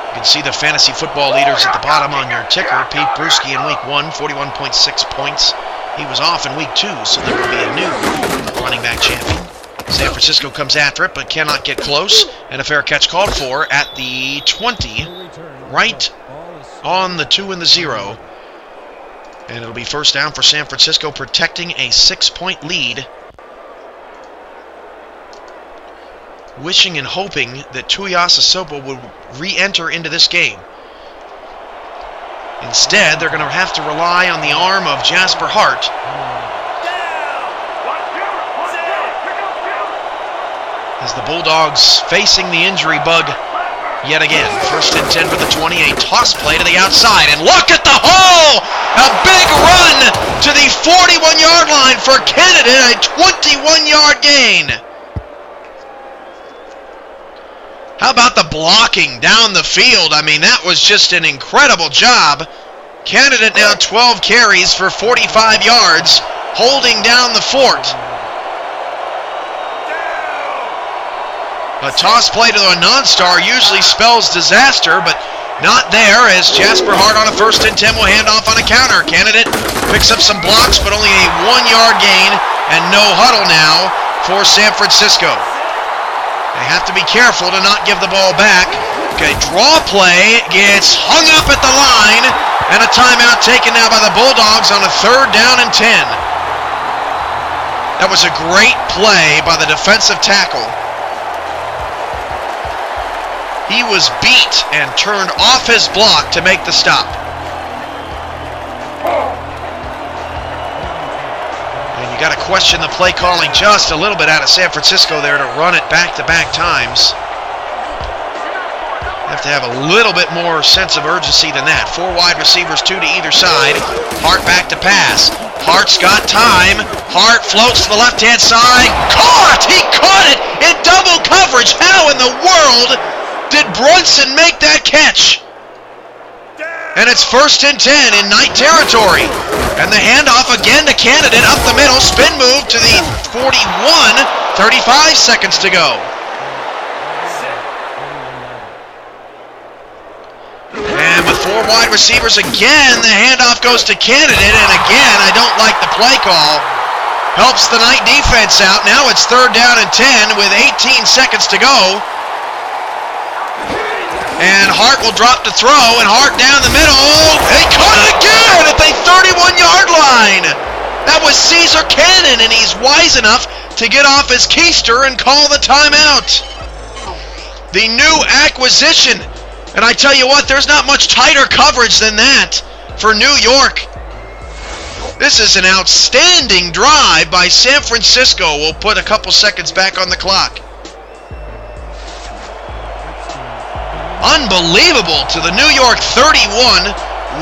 You can see the fantasy football leaders at the bottom on your ticker. Pete Bruschi in week 1, 41.6 points. He was off in week 2, so there will be a new running back champion. San Francisco comes after it, but cannot get close. And a fair catch called for at the 20, right on the 2 and the 0. And it'll be first down for San Francisco, protecting a 6-point lead. Wishing and hoping that Tuiasa Sopo would re-enter into this game. Instead, they're going to have to rely on the arm of Jasper Hart. As the Bulldogs facing the injury bug yet again. First and 10 for the 20, a toss play to the outside, and look at the hole! A big run to the 41-yard line for Kennedy, a 21-yard gain. How about the blocking down the field? I mean, that was just an incredible job. Candidate now 12 carries for 45 yards, holding down the fort. A toss play to a non-star usually spells disaster, but not there, as Jasper Hart on a first and 10 will hand off on a counter. Candidate picks up some blocks, but only a 1-yard gain, and no huddle now for San Francisco. They have to be careful to not give the ball back. Okay, draw play gets hung up at the line, and a timeout taken now by the Bulldogs on a third down and 10. That was a great play by the defensive tackle. He was beat and turned off his block to make the stop. And you got to question the play calling just a little bit out of San Francisco there to run it back-to-back times. Have to have a little bit more sense of urgency than that. 4 wide receivers, 2 to either side. Hart back to pass. Hart's got time. Hart floats to the left-hand side. Caught! He caught it in double coverage. How in the world did Brunson make that catch? And it's 1st and 10 in Knight territory. And the handoff again to Candidate up the middle. Spin move to the 41. 35 seconds to go. And with 4 wide receivers again, the handoff goes to Candidate. And again, I don't like the play call. Helps the Knight defense out. Now it's 3rd down and 10 with 18 seconds to go. And Hart will drop to throw, and Hart down the middle. He caught it again at the 31-yard line. That was Caesar Cannon, and he's wise enough to get off his keister and call the timeout. The new acquisition. And I tell you what, there's not much tighter coverage than that for New York. This is an outstanding drive by San Francisco. We'll put a couple seconds back on the clock. Unbelievable to the New York 31.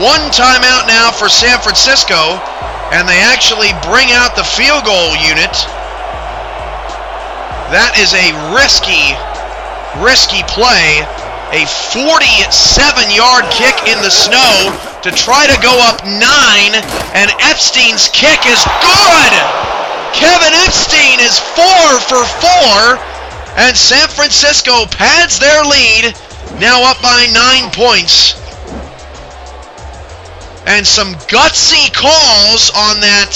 1 timeout now for San Francisco. And they actually bring out the field goal unit. That is a risky play. A 47-yard kick in the snow to try to go up 9. And Epstein's kick is good. Kevin Epstein is 4 for 4. And San Francisco pads their lead. Now up by 9 points. And some gutsy calls on that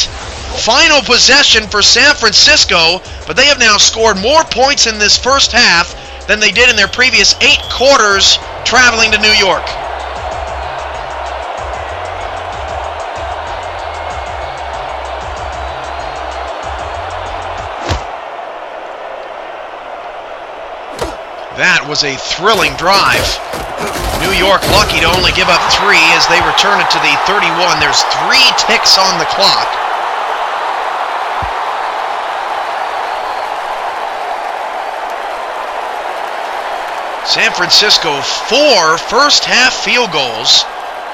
final possession for San Francisco, but they have now scored more points in this first half than they did in their previous 8 quarters traveling to New York. That was a thrilling drive. New York lucky to only give up 3 as they return it to the 31. There's 3 ticks on the clock. San Francisco 4 first-half field goals.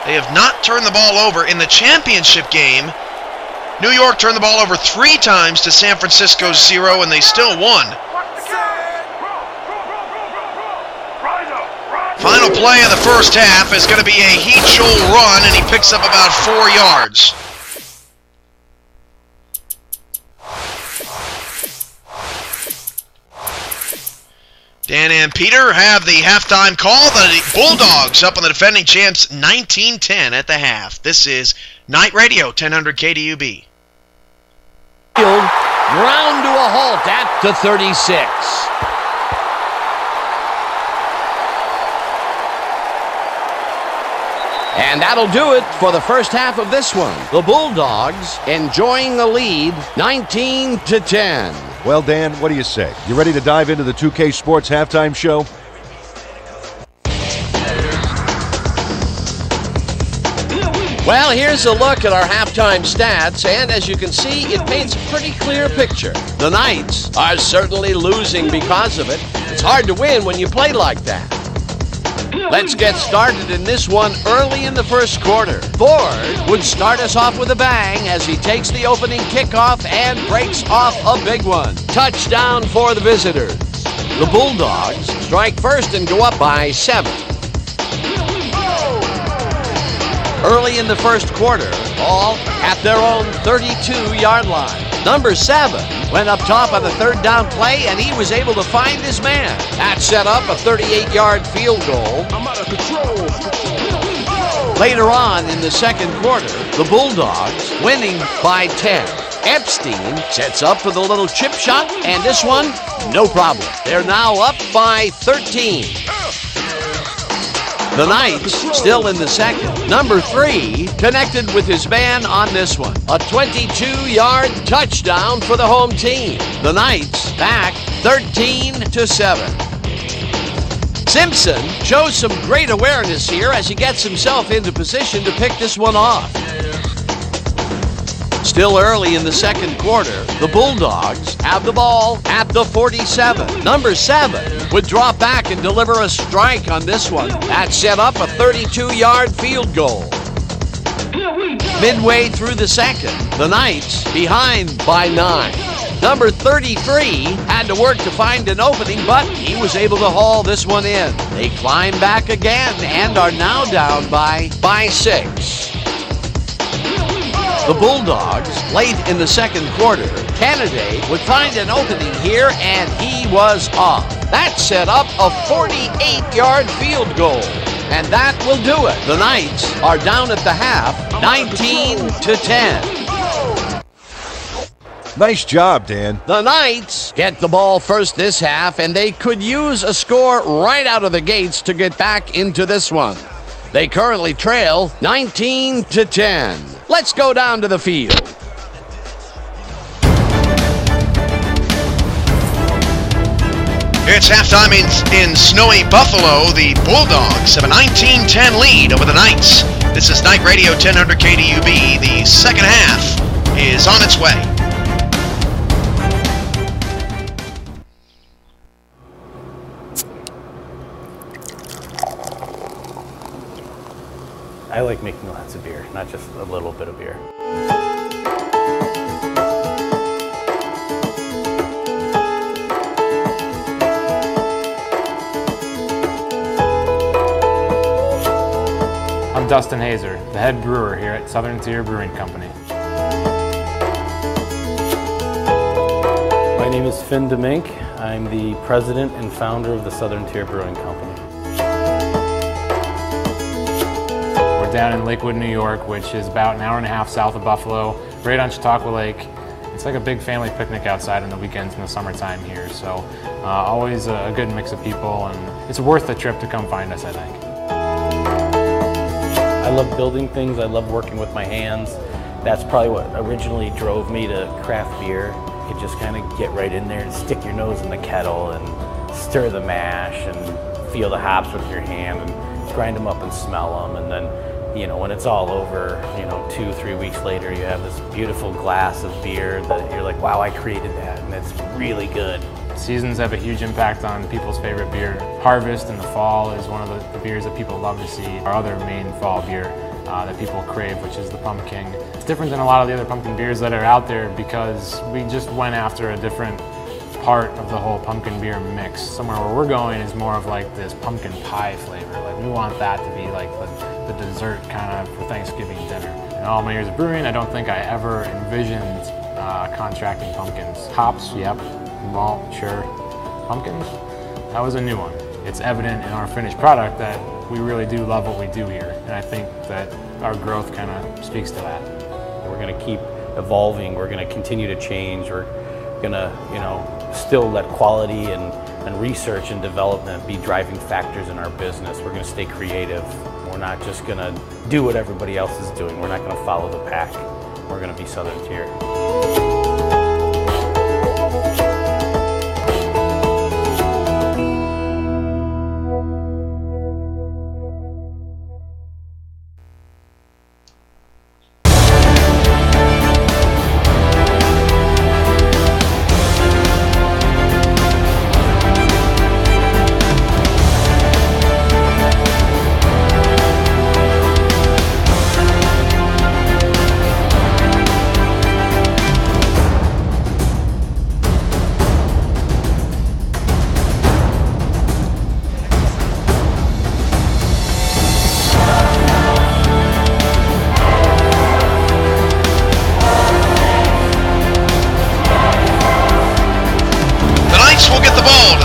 They have not turned the ball over in the championship game. New York turned the ball over 3 times to San Francisco's 0, and they still won. Final play of the first half is going to be a Heat Shoal run, and he picks up about 4 yards. Dan and Peter have the halftime call. The Bulldogs up on the defending champs 19-10 at the half. This is Night Radio, 1000 KDUB. Ground to a halt at the 36. And that'll do it for the first half of this one. The Bulldogs enjoying the lead, 19-10. Well, Dan, what do you say? You ready to dive into the 2K Sports halftime show? Well, here's a look at our halftime stats, and as you can see, it paints a pretty clear picture. The Knights are certainly losing because of it. It's hard to win when you play like that. Let's get started in this one early in the first quarter. Ford would start us off with a bang as he takes the opening kickoff and breaks off a big one. Touchdown for the visitors. The Bulldogs strike first and go up by 7. Early in the first quarter, all at their own 32-yard line. Number 7 went up top on the 3rd down play, and he was able to find his man. That set up a 38-yard field goal. I'm out of control. Later on in the second quarter, the Bulldogs winning by 10. Epstein sets up for the little chip shot, and this one, no problem. They're now up by 13. The Knights still in the second. Number 3 connected with his man on this one. A 22-yard touchdown for the home team. The Knights back 13-7. Simpson shows some great awareness here as he gets himself into position to pick this one off. Still early in the second quarter, the Bulldogs have the ball at the 47. Number 7 would drop back and deliver a strike on this one. That set up a 32-yard field goal. Midway through the second, the Knights behind by 9. Number 33 had to work to find an opening, but he was able to haul this one in. They climb back again and are now down by 6. The Bulldogs, late in the second quarter, Kennedy would find an opening here, and he was off. That set up a 48-yard field goal, and that will do it. The Knights are down at the half, 19-10. Nice job, Dan. The Knights get the ball first this half, and they could use a score right out of the gates to get back into this one. They currently trail 19-10. Let's go down to the field. It's halftime in snowy Buffalo. The Bulldogs have a 19-10 lead over the Knights. This is Night Radio 1000 KDUB. The second half is on its way. I like making lots of beer, not just a little bit of beer. I'm Dustin Hazer, the head brewer here at Southern Tier Brewing Company. My name is Finn DeMink. I'm the president and founder of the Southern Tier Brewing Company. We're down in Lakewood, New York, which is about an hour and a half south of Buffalo, right on Chautauqua Lake. It's like a big family picnic outside on the weekends in the summertime here, so always a good mix of people, and it's worth the trip to come find us, I think. I love building things, I love working with my hands. That's probably what originally drove me to craft beer. You could just kind of get right in there and stick your nose in the kettle and stir the mash and feel the hops with your hand and grind them up and smell them. And then, you know, when it's all over, 2-3 weeks later, you have this beautiful glass of beer that you're like, wow, I created that, and it's really good. Seasons have a huge impact on people's favorite beer. Harvest in the fall is one of the beers that people love to see. Our other main fall beer that people crave, which is the Pumpkin. It's different than a lot of the other pumpkin beers that are out there because we just went after a different part of the whole pumpkin beer mix. Somewhere where we're going is more of like this pumpkin pie flavor. Like we want that to be like the dessert kind of for Thanksgiving dinner. In all my years of brewing, I don't think I ever envisioned contracting pumpkins. Hops, yep. Malt, sure. Pumpkins, that was a new one. It's evident in our finished product that we really do love what we do here, and I think that our growth kind of speaks to that. We're going to keep evolving, we're going to continue to change, we're going to, still let quality and research and development be driving factors in our business. We're going to stay creative. We're not just going to do what everybody else is doing. We're not going to follow the pack. We're going to be Southern Tier.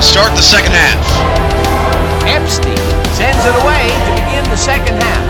Start the second half. Epstein sends it away to begin the second half.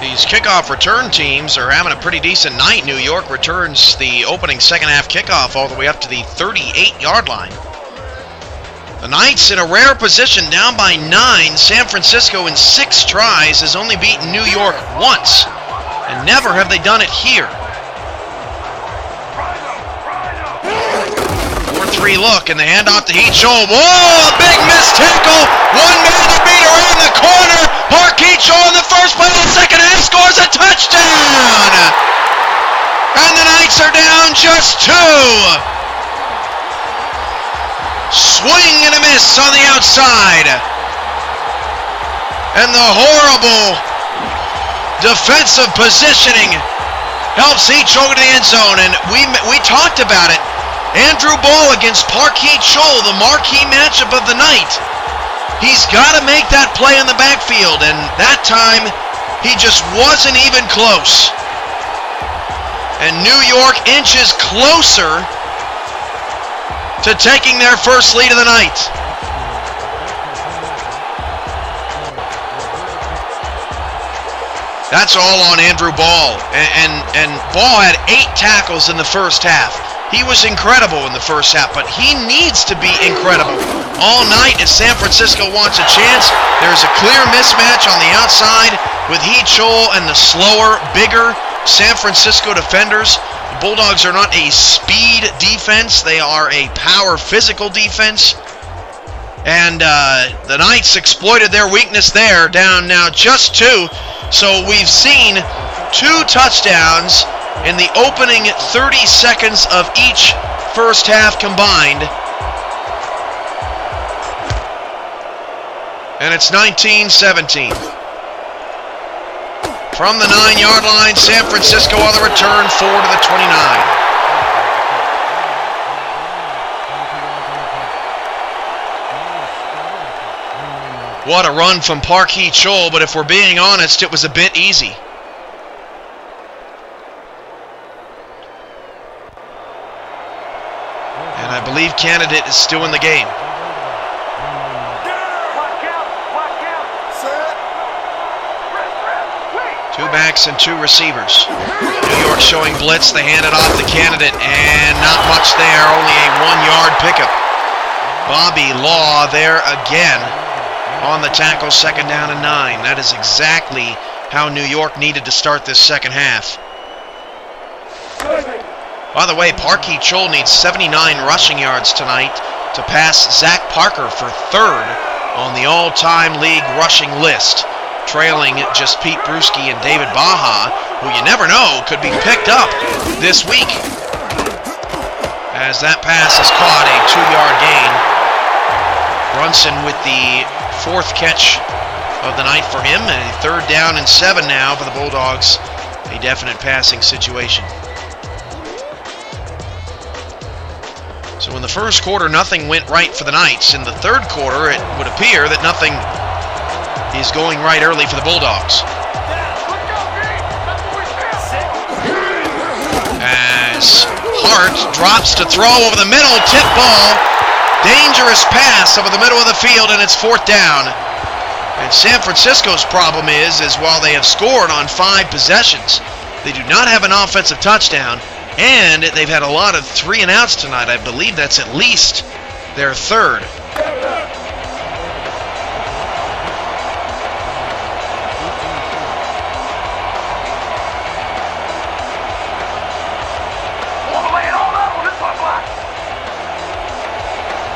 These kickoff return teams are having a pretty decent night. New York returns the opening second half kickoff all the way up to the 38-yard line. The Knights in a rare position, down by 9. San Francisco in 6 tries has only beaten New York once, and never have they done it here. 4-3 3 look, and the handoff to Heath Scholl. Whoa, a big missed tackle. One man to beat around the corner. Heath Scholl in the first play of the second half scores a touchdown. And the Knights are down just 2. Swing and a miss on the outside. And the horrible defensive positioning helps Heath Scholl to the end zone. And we talked about it. Andrew Ball against Heath Scholl, the marquee matchup of the night. He's got to make that play in the backfield, and that time he just wasn't even close. And New York inches closer to taking their first lead of the night. That's all on Andrew Ball. And Ball had 8 tackles in the first half. He was incredible in the first half, but he needs to be incredible all night if San Francisco wants a chance. There's a clear mismatch on the outside with Heath Scholl and the slower, bigger San Francisco defenders. The Bulldogs are not a speed defense. They are a power physical defense. And the Knights exploited their weakness there, down now just 2. So we've seen 2 touchdowns in the opening 30 seconds of each first half combined. And it's 19-17. From the 9-yard line, San Francisco on the return, 4 to the 29. What a run from Heath Scholl, but if we're being honest, it was a bit easy. And I believe Candidate is still in the game. Two backs and 2 receivers. New York showing blitz. They hand it off to Candidate, and not much there. Only a 1-yard pickup. Bobby Law there again on the tackle, 2nd down and 9. That is exactly how New York needed to start this second half. By the way, Heath Scholl needs 79 rushing yards tonight to pass Zach Parker for 3rd on the all-time league rushing list, trailing just Pete Bruschi and David Baja, who you never know could be picked up this week. As that pass is caught, a 2-yard gain. Brunson with the 4th catch of the night for him, and a 3rd down and 7 now for the Bulldogs. A definite passing situation. So in the first quarter, nothing went right for the Knights. In the third quarter, it would appear that nothing is going right early for the Bulldogs. As Hart drops to throw over the middle, tip ball, dangerous pass over the middle of the field, and it's 4th down. And San Francisco's problem is while they have scored on 5 possessions, they do not have an offensive touchdown. And they've had a lot of 3 and outs tonight. I believe that's at least their 3rd.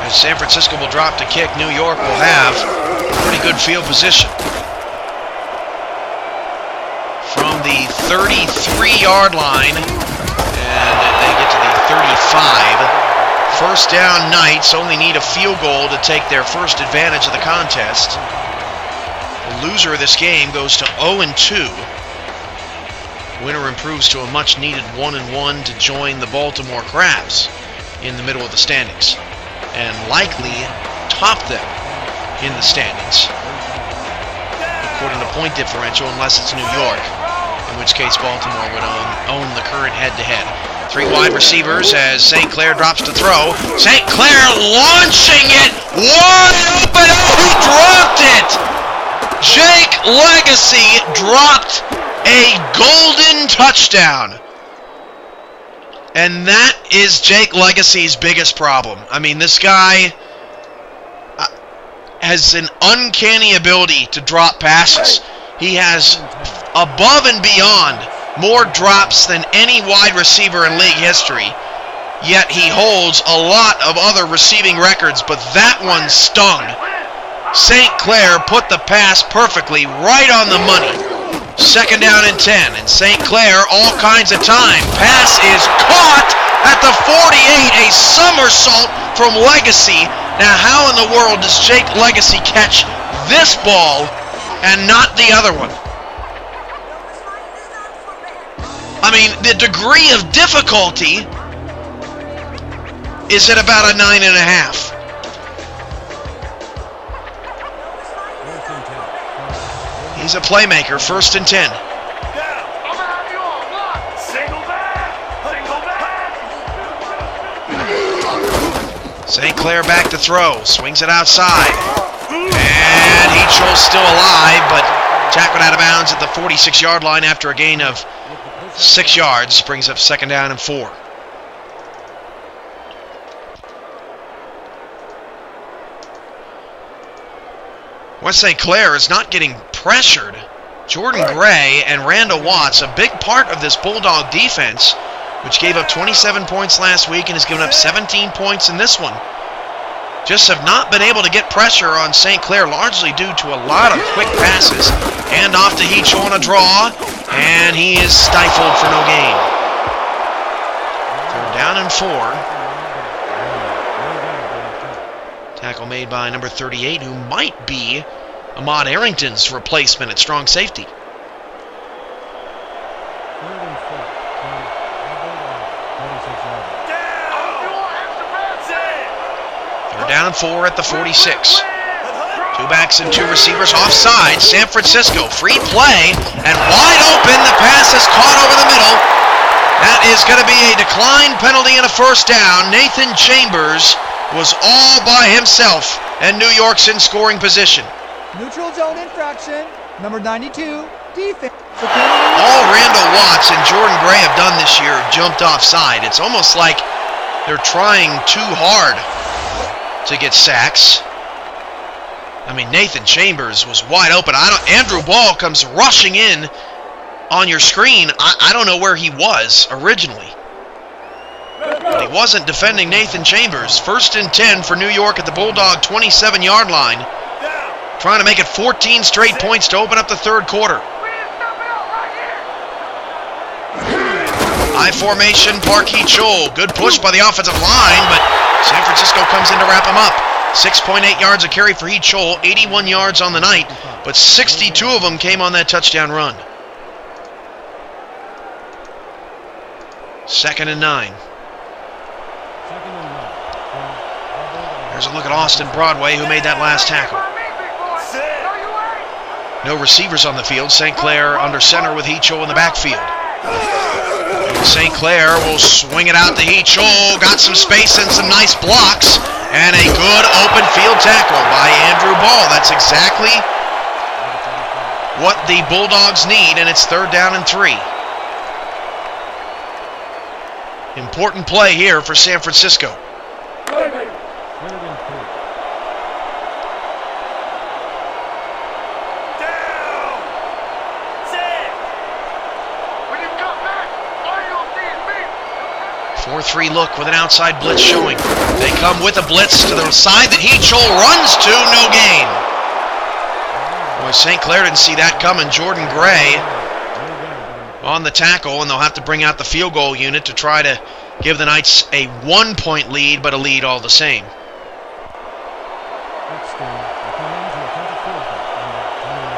As San Francisco will drop to kick, New York will have pretty good field position. From the 33-yard line, and they get to the 35. First down, Knights only need a field goal to take their first advantage of the contest. The loser of this game goes to 0-2. Winner improves to a much-needed 1-1 to join the Baltimore Crabs in the middle of the standings, and likely top them in the standings, according to point differential, unless it's New York, in which case Baltimore would own the current head-to-head. 3 wide receivers as St. Clair drops to throw. St. Clair launching it wide open. Oh, he dropped it! Jake Legacy dropped a golden touchdown. And that is Jake Legacy's biggest problem. I mean, this guy has an uncanny ability to drop passes. He has, above and beyond, more drops than any wide receiver in league history. yet he holds a lot of other receiving records, but that one stung. St. Clair put the pass perfectly right on the money. 2nd down and 10, and St. Clair all kinds of time. Pass is caught at the 48, a somersault from Legacy. Now how in the world does Jake Legacy catch this ball and not the other one? I mean, the degree of difficulty is at about a 9.5. He's a playmaker, 1st and 10. St. Clair back to throw, swings it outside. And Heachol's still alive, but tackled out of bounds at the 46-yard line after a gain of 6 yards. Brings up 2nd down and 4. West St. Clair is not getting pressured. Jordan Gray and Randall Watts, a big part of this Bulldog defense, which gave up 27 points last week and has given up 17 points in this one, just have not been able to get pressure on St. Clair, largely due to a lot of quick passes. Hand off to Heachel on a draw, and he is stifled for no gain. 3rd down and 4. Tackle made by number 38, who might be Ahmad Arrington's replacement at strong safety. 3rd down and 4 at the 46. 2 backs and 2 receivers offside. San Francisco, free play, and wide open. The pass is caught over the middle. That is going to be a decline penalty and a 1st down. Nathan Chambers was all by himself, and New York's in scoring position. Neutral zone infraction, number 92, defense. All Randall Watts and Jordan Gray have done this year have jumped offside. It's almost like they're trying too hard to get sacks. I mean, Nathan Chambers was wide open. Andrew Ball comes rushing in on your screen. I don't know where he was originally. But he wasn't defending Nathan Chambers. 1st and 10 for New York at the Bulldog 27-yard line. Trying to make it 14 straight points to open up the 3rd quarter. High formation, Park Heachol. Good push by the offensive line, but San Francisco comes in to wrap him up. 6.8 yards a carry for Heachol, 81 yards on the night, but 62 of them came on that touchdown run. 2nd and 9. There's a look at Austin Broadway, who made that last tackle. No receivers on the field. St. Clair under center with Heachol in the backfield. St. Clair will swing it out to Heachol. Got some space and some nice blocks. And a good open field tackle by Andrew Ball. That's exactly what the Bulldogs need, and it's 3rd down and 3. Important play here for San Francisco. A 4-3 look with an outside blitz showing. They come with a blitz to the side that Heachol runs to, no gain. Boy, St. Clair didn't see that coming. Jordan Gray on the tackle, and they'll have to bring out the field goal unit to try to give the Knights a 1-point lead, but a lead all the same.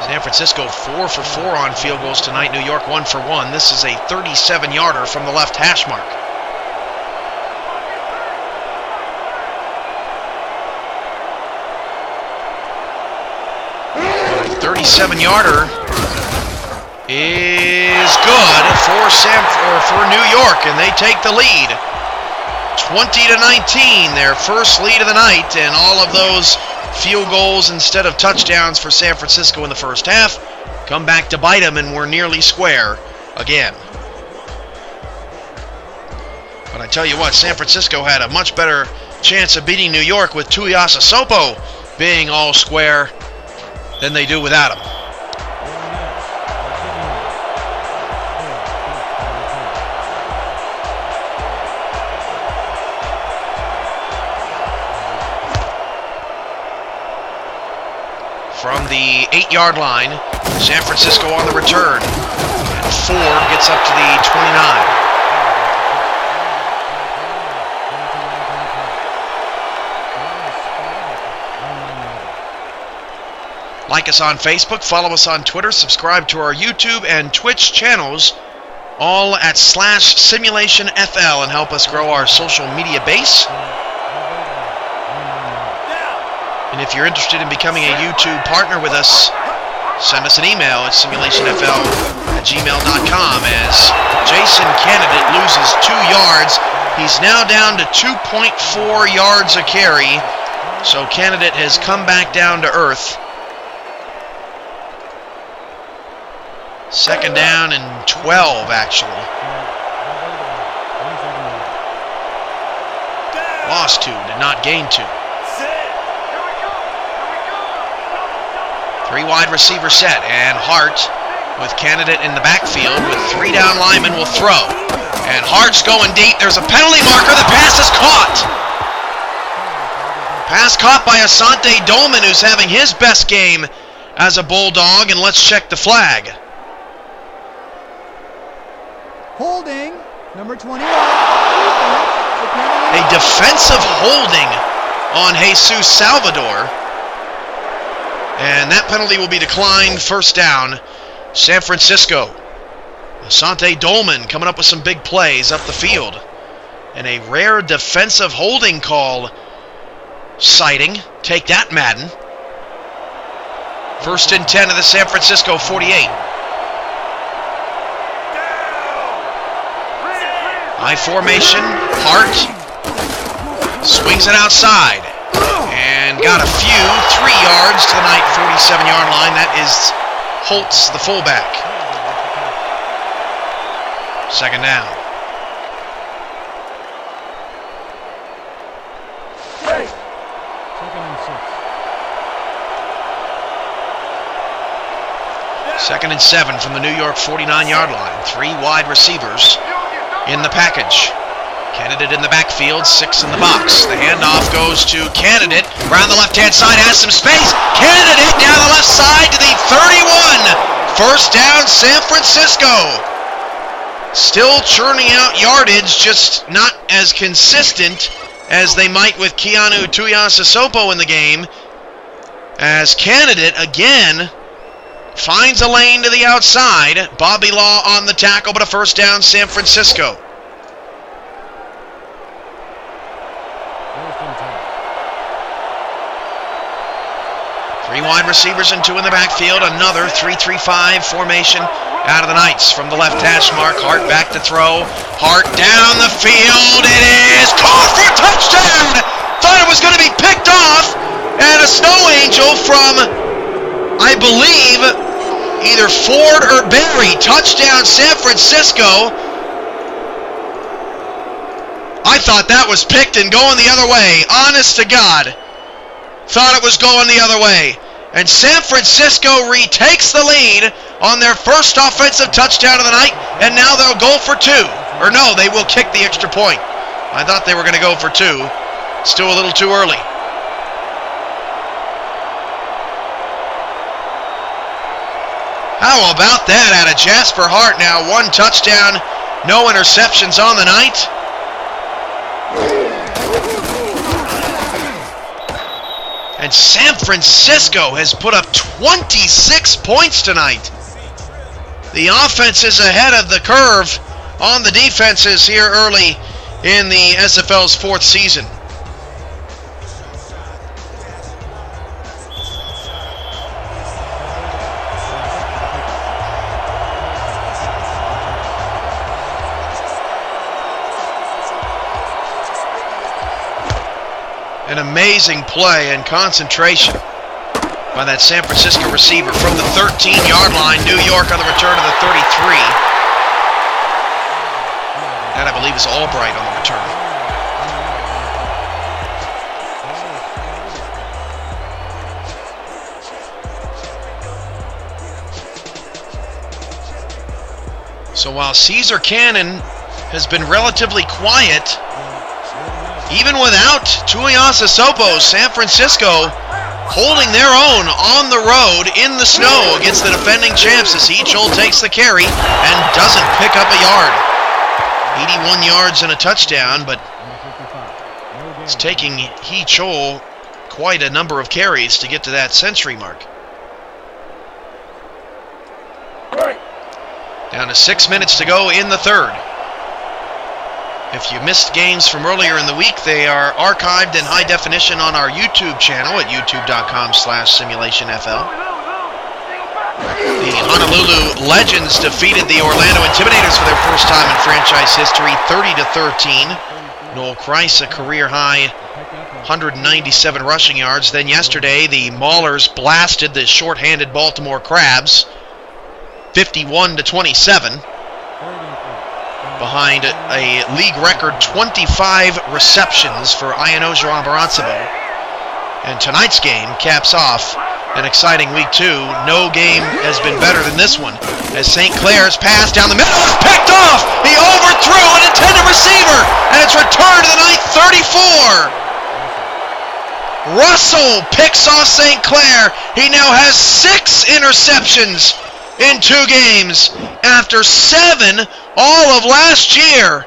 San Francisco 4 for 4 on field goals tonight. New York 1 for 1. This is a 37-yarder from the left hash mark. 37-yarder is good for New York, and they take the lead. 20-19, their first lead of the night, and all of those field goals instead of touchdowns for San Francisco in the first half come back to bite them, and we're nearly square again. But I tell you what, San Francisco had a much better chance of beating New York with Tuiasa Sopo being all square than they do without him. from the 8-yard line. San Francisco on the return. And Ford gets up to the 29. Like us on Facebook, follow us on Twitter, subscribe to our YouTube and Twitch channels, all at /SimulationFL, and help us grow our social media base. And if you're interested in becoming a YouTube partner with us, send us an email at simulationfl@gmail.com. As Jason Candidate loses 2 yards, he's now down to 2.4 yards a carry. So Candidate has come back down to earth. 2nd down and 12, actually. Lost 2, did not gain 2. 3 wide receiver set, and Hart with Candidate in the backfield with 3 down linemen will throw. And Hart's going deep. There's a penalty marker. The pass is caught. Pass caught by Asante Dolman, who's having his best game as a Bulldog, and let's check the flag. Holding, number 21. A defensive holding on Jesus Salvador. And that penalty will be declined. 1st down, San Francisco. Asante Dolman coming up with some big plays up the field. And a rare defensive holding call sighting. Take that, Madden. 1st and 10 of the San Francisco 48. I formation, Hart swings it outside and got a few, 3 yards to the night 47-yard line. That is Holtz, the fullback. 2nd down. Second and 7 from the New York 49-yard line. 3 wide receivers in the package. Candidate in the backfield, 6 in the box. The handoff goes to Candidate. Around the left-hand side, has some space. Candidate down the left side to the 31. 1st down, San Francisco. Still churning out yardage, just not as consistent as they might with Keanu Tuiasosopo in the game. As Candidate, again, finds a lane to the outside. Bobby Law on the tackle, but a 1st down, San Francisco. 3 wide receivers and 2 in the backfield. Another 3-3-5 formation out of the Knights from the left hash mark. Hart back to throw. Hart down the field. It is caught for a touchdown. Thought it was going to be picked off. And a snow angel from, I believe, either Ford or Barry. Touchdown, San Francisco. I thought that was picked and going the other way. Honest to God. Thought it was going the other way. And San Francisco retakes the lead on their first offensive touchdown of the night, and now they'll go for 2. Or no, they will kick the extra point. I thought they were going to go for 2. Still a little too early. How about that out of Jasper Hart now? 1 touchdown, no interceptions on the night. And San Francisco has put up 26 points tonight. The offense is ahead of the curve on the defenses here early in the SFL's 4th season. An amazing play and concentration by that San Francisco receiver from the 13-yard line. New York on the return of the 33. That, I believe, is Albright on the return. So while Caesar Cannon has been relatively quiet, even without Tuiasosopo, San Francisco holding their own on the road in the snow against the defending champs as He-Chol takes the carry and doesn't pick up a yard. 81 yards and a touchdown, but it's taking He-Chol quite a number of carries to get to that century mark. Down to 6 minutes to go in the third. If you missed games from earlier in the week, they are archived in high definition on our YouTube channel at youtube.com/simulationfl. The Honolulu Legends defeated the Orlando Intimidators for their first time in franchise history, 30-13. Noel Kreis, a career-high 197 rushing yards. Then yesterday, the Maulers blasted the short-handed Baltimore Crabs, 51-27. Behind a league record 25 receptions for Ianojo Amaransebo. And tonight's game caps off an exciting week 2. No game has been better than this one, as St. Clair's pass down the middle is picked off. He overthrew an intended receiver, and it's returned to the ninth, 34. Russell picks off St. Clair. He now has 6 interceptions in 2 games after 7 all of last year.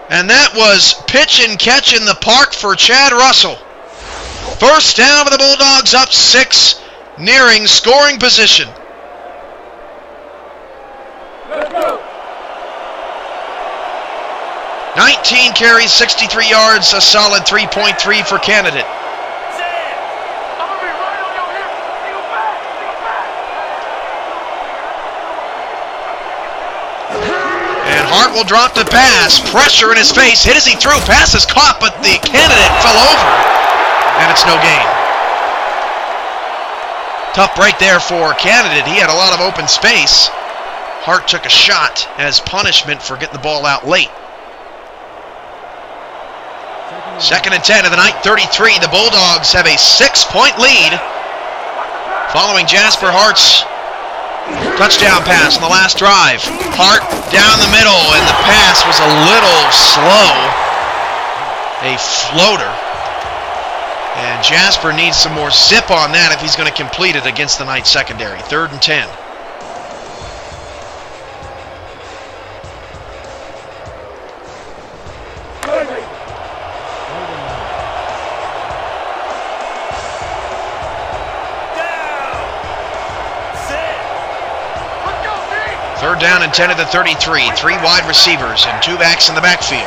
And that was pitch and catch in the park for Chad Russell. First down for the Bulldogs, up 6, nearing scoring position. Let's go. 19 carries, 63 yards, a solid 3.3 for Candidate. Hart will drop the pass. Pressure in his face. Hit as he threw. Pass is caught, but the Candidate fell over. And it's no gain. Tough break there for Candidate. He had a lot of open space. Hart took a shot as punishment for getting the ball out late. 2nd and 10 of the night, 33. The Bulldogs have a 6-point lead following Jasper Hart's touchdown pass on the last drive. Hart down the middle, and the pass was a little slow. A floater. And Jasper needs some more zip on that if he's going to complete it against the Knight secondary. 3rd and 10. Third down and 10 at the 33. 3 wide receivers and 2 backs in the backfield.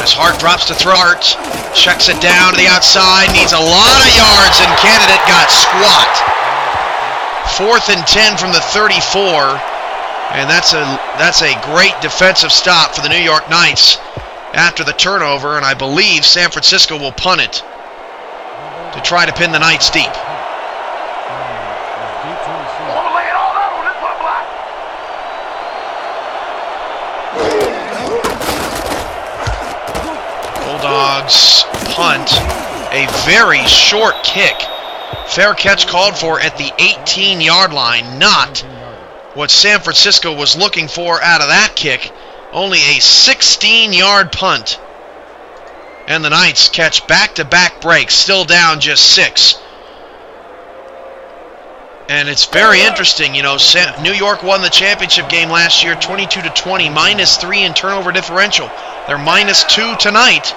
As Hart drops to throw, Hart checks it down to the outside, needs a lot of yards, and Candidate got squat. 4th and 10 from the 34, and that's a great defensive stop for the New York Knights after the turnover, and I believe San Francisco will punt it to try to pin the Knights deep. Bulldogs punt, a very short kick. Fair catch called for at the 18-yard line, not what San Francisco was looking for out of that kick. Only a 16-yard punt. And the Knights catch back-to-back breaks, still down just 6. And it's very interesting, you know, New York won the championship game last year 22-20, -3 in turnover differential. They're -2 tonight,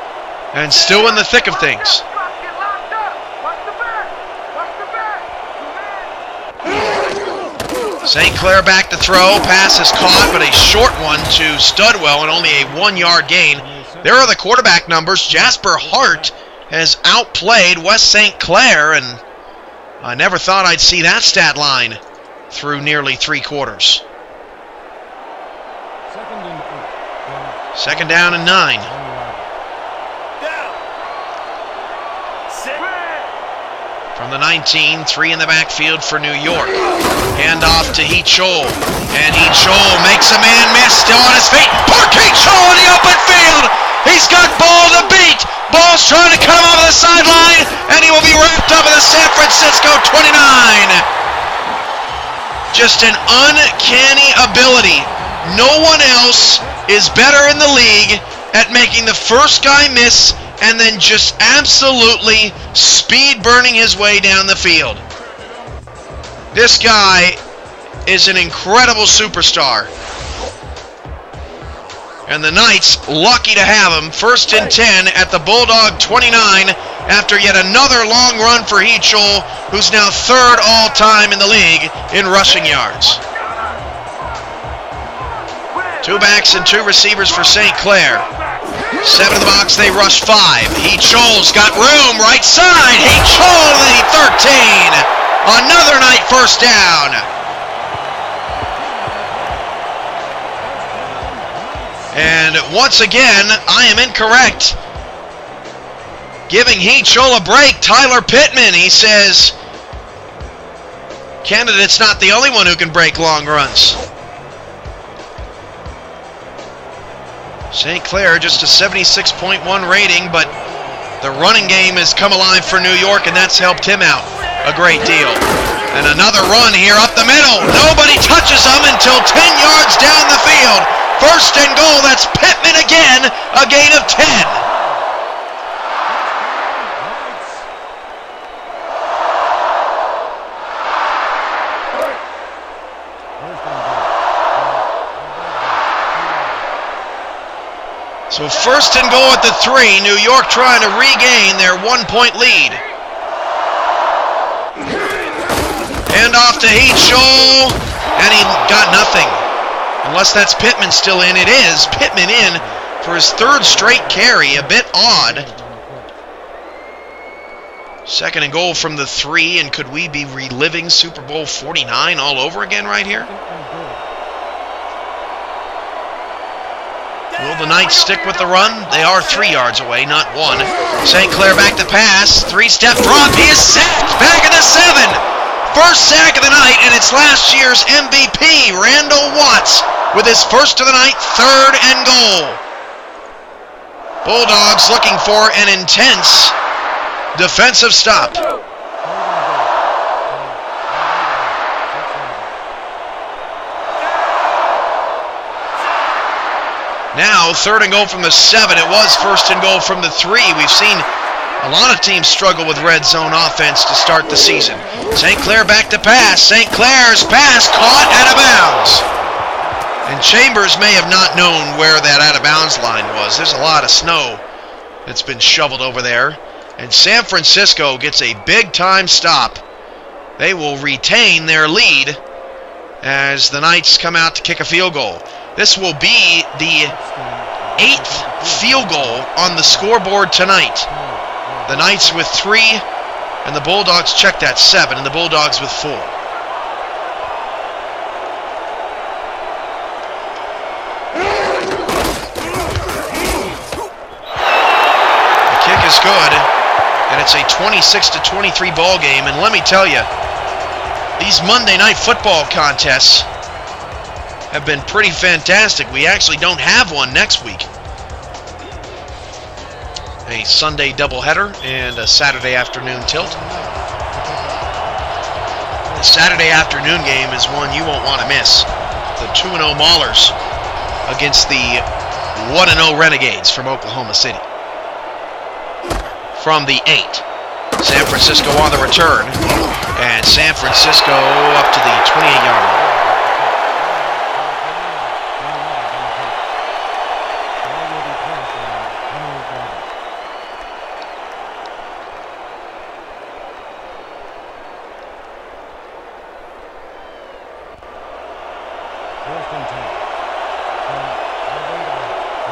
and still in the thick of things. St. Clair back to throw. Pass is caught, but a short one to Studwell and only a 1-yard gain. There are the quarterback numbers. Jasper Hart has outplayed West St. Clair, and I never thought I'd see that stat line through nearly 3 quarters. 2nd down and 9. From the 19, 3 in the backfield for New York. Handoff to He-Chol. And He-Chol makes a man miss, still on his feet. Park He-Chol in the open field. He's got ball to beat. Ball's trying to come over the sideline, and he will be wrapped up in the San Francisco 29. Just an uncanny ability. No one else is better in the league at making the first guy miss and then just absolutely speed burning his way down the field. This guy is an incredible superstar. And the Knights lucky to have him. 1st and 10 at the Bulldog 29 after yet another long run for Heath Scholl, who's now 3rd all-time in the league in rushing yards. 2 backs and 2 receivers for St. Clair. 7 in the box, they rush 5. Heath Scholl's got room, right side. Heath Scholl to the 13. Another Knight first down. And once again, I am incorrect. Giving Heath Scholl a break, Tyler Pittman, he says, candidate's not the only one who can break long runs. St. Clair just a 76.1 rating, but the running game has come alive for New York, and that's helped him out a great deal. And another run here up the middle. Nobody touches him until 10 yards down the field. 1st and goal, that's Pittman again, a gain of 10. So 1st and goal at the 3, New York trying to regain their 1-point lead. Hand off to Heath Scholl, and he got nothing. Unless that's Pittman still in. It is. Pittman in for his 3rd straight carry. A bit odd. 2nd and goal from the 3, and could we be reliving Super Bowl 49 all over again right here? Will the Knights stick with the run? They are 3 yards away, not 1. St. Clair back to pass. 3-step drop. He is sacked. Back at the 7. 1st sack of the night, and it's last year's MVP, Randall Watts, with his 1st of the night, 3rd and goal. Bulldogs looking for an intense defensive stop. Now, 3rd and goal from the 7. It was 1st and goal from the 3. We've seen a lot of teams struggle with red zone offense to start the season. St. Clair back to pass. St. Clair's pass caught out of bounds. And Chambers may have not known where that out of bounds line was. There's a lot of snow that's been shoveled over there. And San Francisco gets a big-time stop. They will retain their lead as the Knights come out to kick a field goal. This will be the 8th field goal on the scoreboard tonight. The Knights with 3, and the Bulldogs checked at 7, and the Bulldogs with 4. The kick is good, and it's a 26-23 ball game. And let me tell you, these Monday Night Football contests have been pretty fantastic. We actually don't have one next week. A Sunday doubleheader and a Saturday afternoon tilt. The Saturday afternoon game is one you won't want to miss. The 2-0 Maulers against the 1-0 Renegades from Oklahoma City. From the 8, San Francisco on the return, and San Francisco up to the 28-yard line.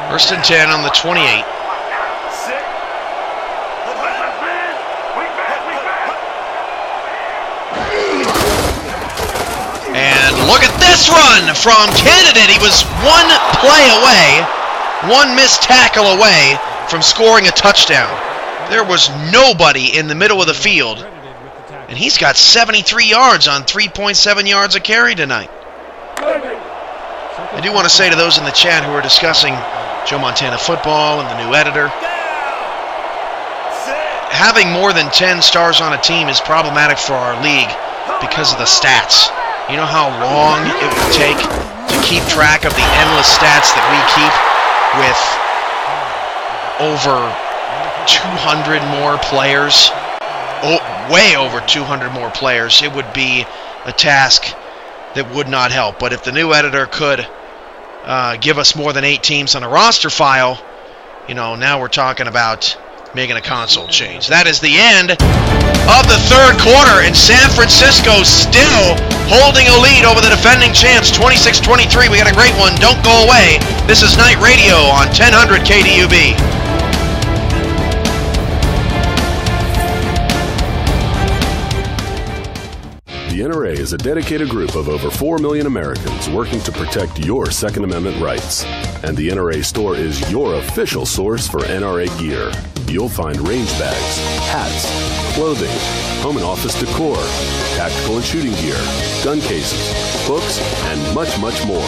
First and 10 on the 28. And look at this run from Candidate. He was one play away, one missed tackle away from scoring a touchdown. There was nobody in the middle of the field, and he's got 73 yards on 3.7 yards a carry tonight. I do want to say to those in the chat who are discussing Joe Montana football and the new editor, having more than 10 stars on a team is problematic for our league because of the stats. You know how long it would take to keep track of the endless stats that we keep with over 200 more players, way over 200 more players, it would be a task that would not help. But if the new editor could give us more than 8 teams on a roster file, now we're talking about making a console change. That is the end of the third quarter, and San Francisco still holding a lead over the defending champs, 26-23. We got a great one. Don't go away. This is Night Radio on 1000 KDUB. The NRA is a dedicated group of over 4 million Americans working to protect your Second Amendment rights. And the NRA store is your official source for NRA gear. You'll find range bags, hats, clothing, home and office decor, tactical and shooting gear, gun cases, books, and much, much more.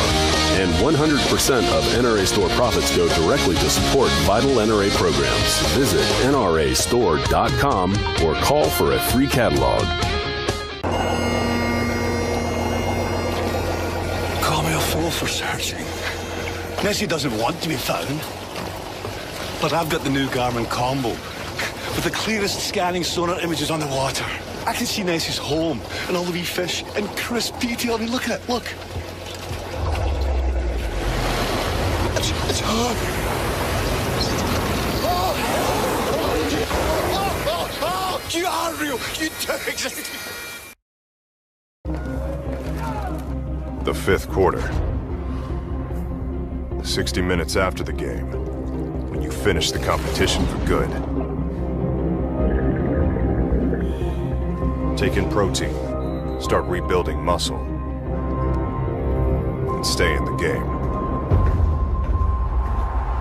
And 100% of NRA store profits go directly to support vital NRA programs. Visit nrastore.com or call for a free catalog. Call me a fool for searching. Nessie doesn't want to be found. But I've got the new Garmin combo with the clearest scanning sonar images underwater. I can see Nessie's home and all the wee fish in crisp detail. I mean, look at it, look. It's her. Oh, you are real. You do exist. The fifth quarter. 60 minutes after the game. When you finish the competition for good. Take in protein, start rebuilding muscle, and stay in the game.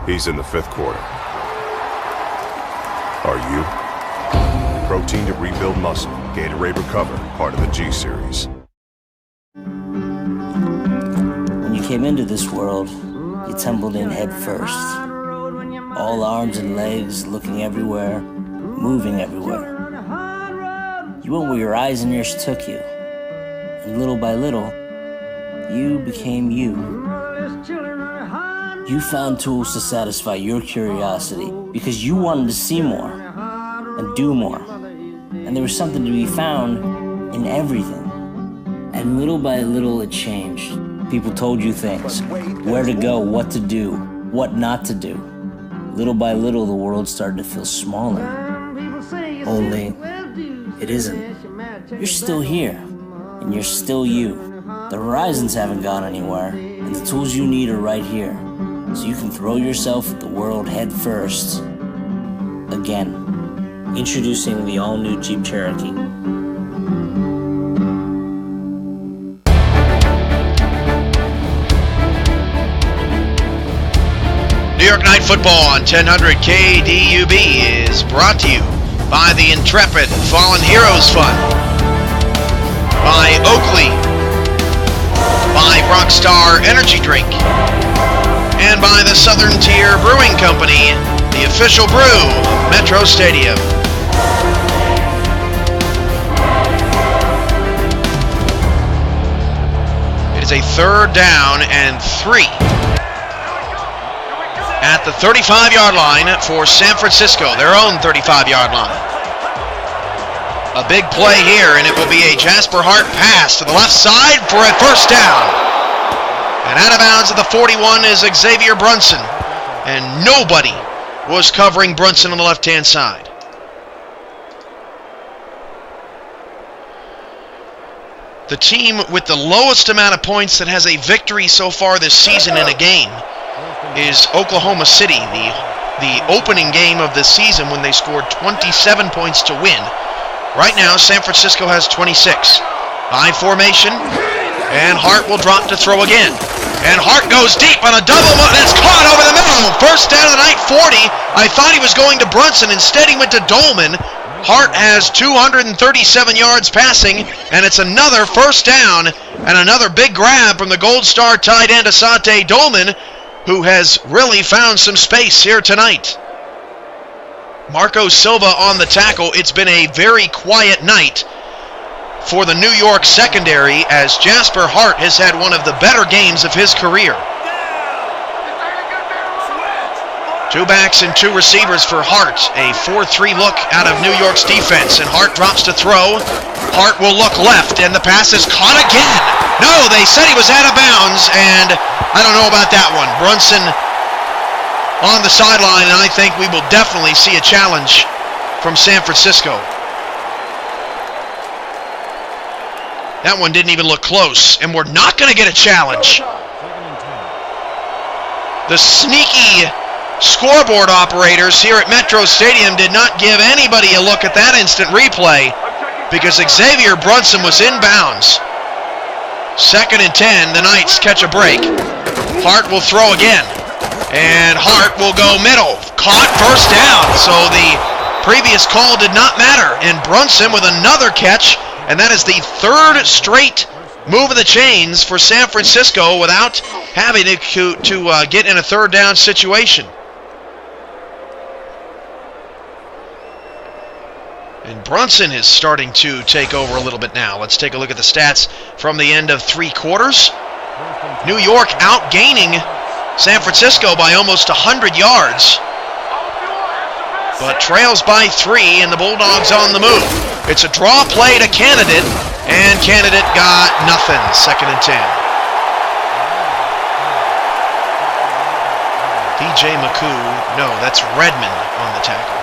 He's in the fifth quarter. Are you? Protein to rebuild muscle, Gatorade Recover, part of the G Series. When you came into this world, you tumbled in head first. All arms and legs, looking everywhere, moving everywhere. You went where your eyes and ears took you. And little by little, you became you. You found tools to satisfy your curiosity because you wanted to see more and do more. And there was something to be found in everything. And little by little, it changed. People told you things, where to go, what to do, what not to do. Little by little, the world started to feel smaller. Only, it isn't. You're still here, and you're still you. The horizons haven't gone anywhere, and the tools you need are right here. So you can throw yourself at the world head first. Again, introducing the all-new Jeep Cherokee. New York Night Football on 1000 KDUB is brought to you by the Intrepid Fallen Heroes Fund, by Oakley, by Rockstar Energy Drink, and by the Southern Tier Brewing Company, the official brew of Metro Stadium. It is a 3rd down and 3. At the 35-yard line for San Francisco, their own 35-yard line. A big play here, and it will be a Jasper Hart pass to the left side for a first down. And out of bounds at the 41 is Xavier Brunson, and nobody was covering Brunson on the left-hand side. The team with the lowest amount of points that has a victory so far this season in a game is Oklahoma City, the opening game of the season when they scored 27 points to win. Right now, San Francisco has 26. I formation, and Hart will drop to throw again. And Hart goes deep on a double, that's caught over the middle. First down of the night, 40. I thought he was going to Brunson, instead he went to Dolman. Hart has 237 yards passing, and it's another first down, and another big grab from the Gold Star tight end Asante Dolman, who has really found some space here tonight. Marco Silva on the tackle. It's been a very quiet night for the New York secondary, as Jasper Hart has had one of the better games of his career. Two backs and two receivers for Hart. A 4-3 look out of New York's defense, and Hart drops to throw. Hart will look left, and the pass is caught again. No, they said he was out of bounds, and I don't know about that one. Brunson on the sideline, and I think we will definitely see a challenge from San Francisco. That one didn't even look close, and we're not going to get a challenge. The sneaky scoreboard operators here at Metro Stadium did not give anybody a look at that instant replay because Xavier Brunson was inbounds. 2nd and 10, the Knights catch a break. Hart will throw again, and Hart will go middle. Caught, first down, so the previous call did not matter, and Brunson with another catch, and that is the 3rd straight move of the chains for San Francisco without having to get in a 3rd down situation. And Brunson is starting to take over a little bit now. Let's take a look at the stats from the end of 3 quarters. New York outgaining San Francisco by almost 100 yards, but trails by 3, and the Bulldogs on the move. It's a draw play to Candidate, and Candidate got nothing. 2nd and 10. DJ McCoo, no, that's Redmond on the tackle.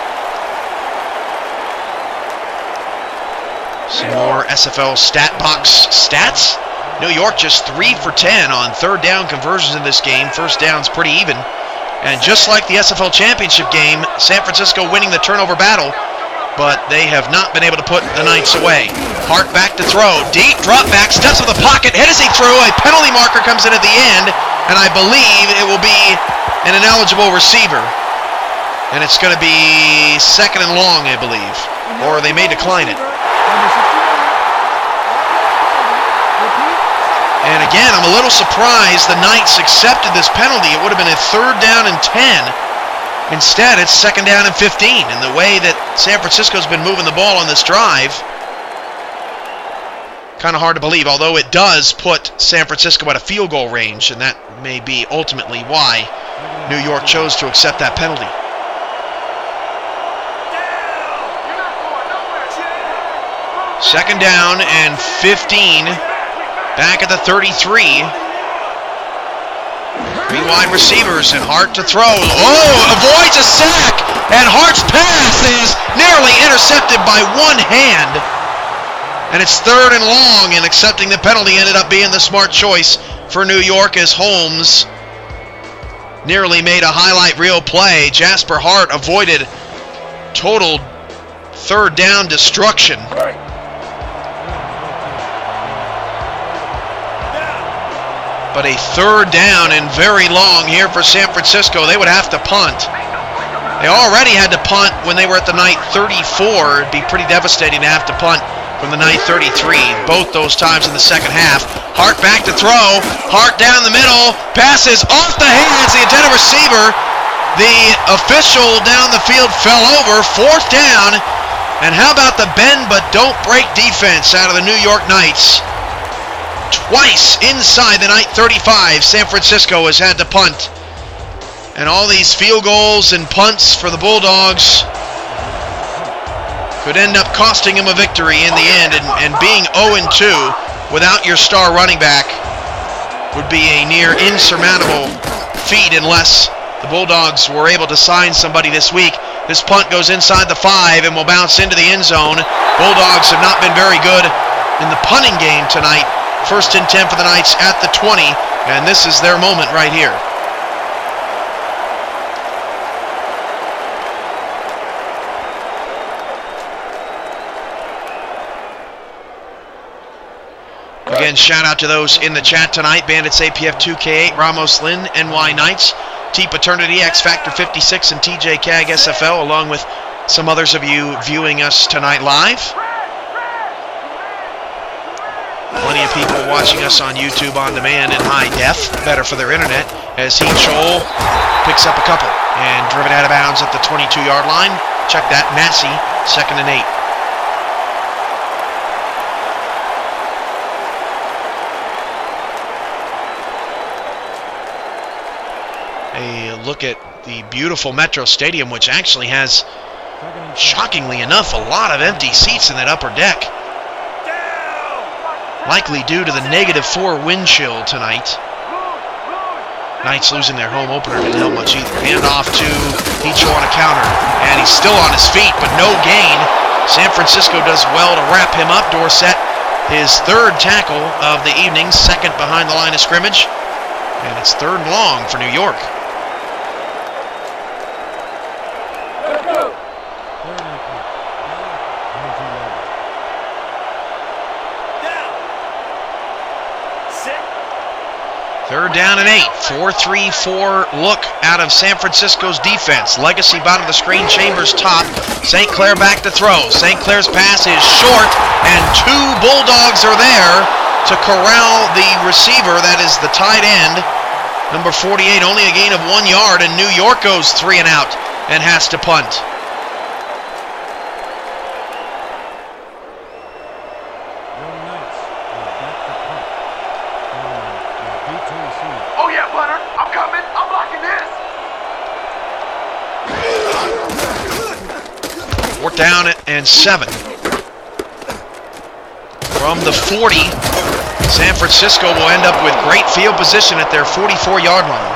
Some more SFL stat box stats. New York just 3 for 10 on 3rd down conversions in this game. First down's pretty even. And just like the SFL championship game, San Francisco winning the turnover battle, but they have not been able to put the Knights away. Hart back to throw. Deep drop back, steps with the pocket, hit as he threw. A penalty marker comes in at the end, and I believe it will be an ineligible receiver. And it's going to be 2nd and long, I believe. Or they may decline it. And again, I'm a little surprised the Knights accepted this penalty. It would have been a 3rd down and 10. Instead, it's 2nd down and 15. And the way that San Francisco's been moving the ball on this drive, kind of hard to believe, although it does put San Francisco at a field goal range, and that may be ultimately why New York chose to accept that penalty. Second down and 15. Back at the 33. 3 wide receivers, and Hart to throw. Oh, avoids a sack, and Hart's pass is nearly intercepted by one hand. And it's 3rd and long, and accepting the penalty ended up being the smart choice for New York as Holmes nearly made a highlight reel play. Jasper Hart avoided total 3rd down destruction. But a 3rd down and very long here for San Francisco. They would have to punt. They already had to punt when they were at the Knight 34. It'd be pretty devastating to have to punt from the Knight 33. Both those times in the second half. Hart back to throw. Hart down the middle. Passes off the hands. The intended receiver. The official down the field fell over. 4th down. And how about the bend but don't break defense out of the New York Knights? Twice inside the Knight 35, San Francisco has had to punt. And all these field goals and punts for the Bulldogs could end up costing them a victory in the end. And being 0-2 without your star running back would be a near insurmountable feat unless the Bulldogs were able to sign somebody this week. This punt goes inside the 5 and will bounce into the end zone. Bulldogs have not been very good in the punting game tonight. 1st and 10 for the Knights at the 20, and this is their moment right here. Again, shout out to those in the chat tonight. Bandits APF 2K8, Ramos Lynn, NY Knights, T Paternity, X Factor 56, and TJ CAG SFL, along with some others of you viewing us tonight live. Plenty of people watching us on YouTube on demand in high def, better for their internet, as Heat Shoal picks up a couple and driven out of bounds at the 22-yard line. Check that, Massey, 2nd and 8. a look at the beautiful Metro Stadium, which actually has, shockingly enough, a lot of empty seats in that upper deck. Likely due to the -4 wind chill tonight. Knights losing their home opener didn't help much either. Hand off to Hicho on a counter, and he's still on his feet, but no gain. San Francisco does well to wrap him up. Dorsett, his third tackle of the evening, second behind the line of scrimmage, and it's third and long for New York. Third down and 8. 4-3-4 look out of San Francisco's defense. Legacy bottom of the screen, Chambers top. St. Clair back to throw. St. Clair's pass is short, and 2 Bulldogs are there to corral the receiver. That is the tight end, number 48, only a gain of 1 yard, and New York goes 3 and out and has to punt. Oh yeah, punter, I'm coming. I'm blocking this. 4th down and 7. From the 40, San Francisco will end up with great field position at their 44-yard line.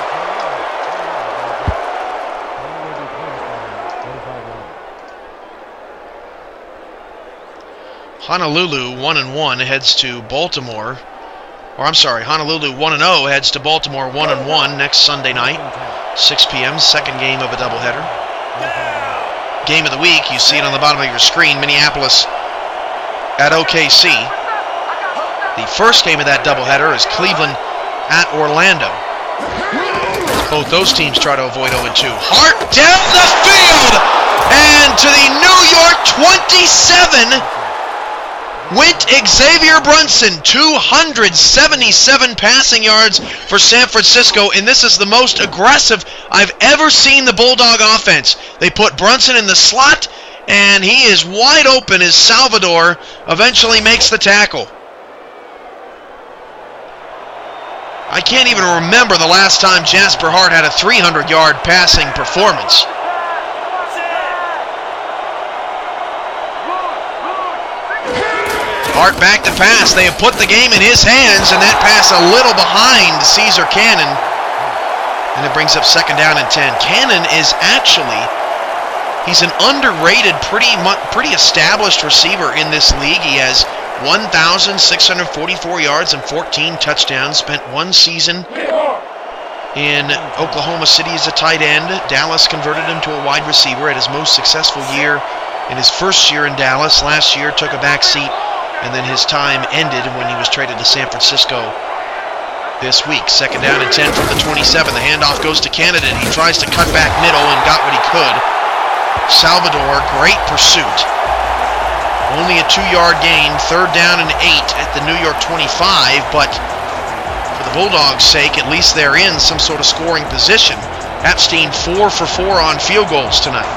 Honolulu 1-1 heads to Baltimore. Or I'm sorry, Honolulu 1-0 heads to Baltimore 1-1 next Sunday night, 6 p.m., second game of a doubleheader. Game of the week, you see it on the bottom of your screen, Minneapolis at OKC. The first game of that doubleheader is Cleveland at Orlando. Both those teams try to avoid 0-2. Hart down the field, and to the New York 27 went Xavier Brunson, 277 passing yards for San Francisco, and this is the most aggressive I've ever seen the Bulldog offense. They put Brunson in the slot, and he is wide open as Salvador eventually makes the tackle. I can't even remember the last time Jasper Hart had a 300-yard passing performance. Hart back to pass. They have put the game in his hands, and that pass a little behind Caesar Cannon. And it brings up 2nd down and 10. Cannon is actually, he's an underrated, pretty established receiver in this league. He has 1,644 yards and 14 touchdowns. Spent 1 season in Oklahoma City as a tight end. Dallas converted him to a wide receiver at his most successful year in his first year in Dallas. Last year took a back seat, and then his time ended when he was traded to San Francisco this week. 2nd down and 10 from the 27. The handoff goes to Canada. He tries to cut back middle and got what he could. Salvador, great pursuit. Only a 2-yard gain. 3rd down and 8 at the New York 25, but for the Bulldogs' sake, at least they're in some sort of scoring position. Epstein 4 for 4 on field goals tonight.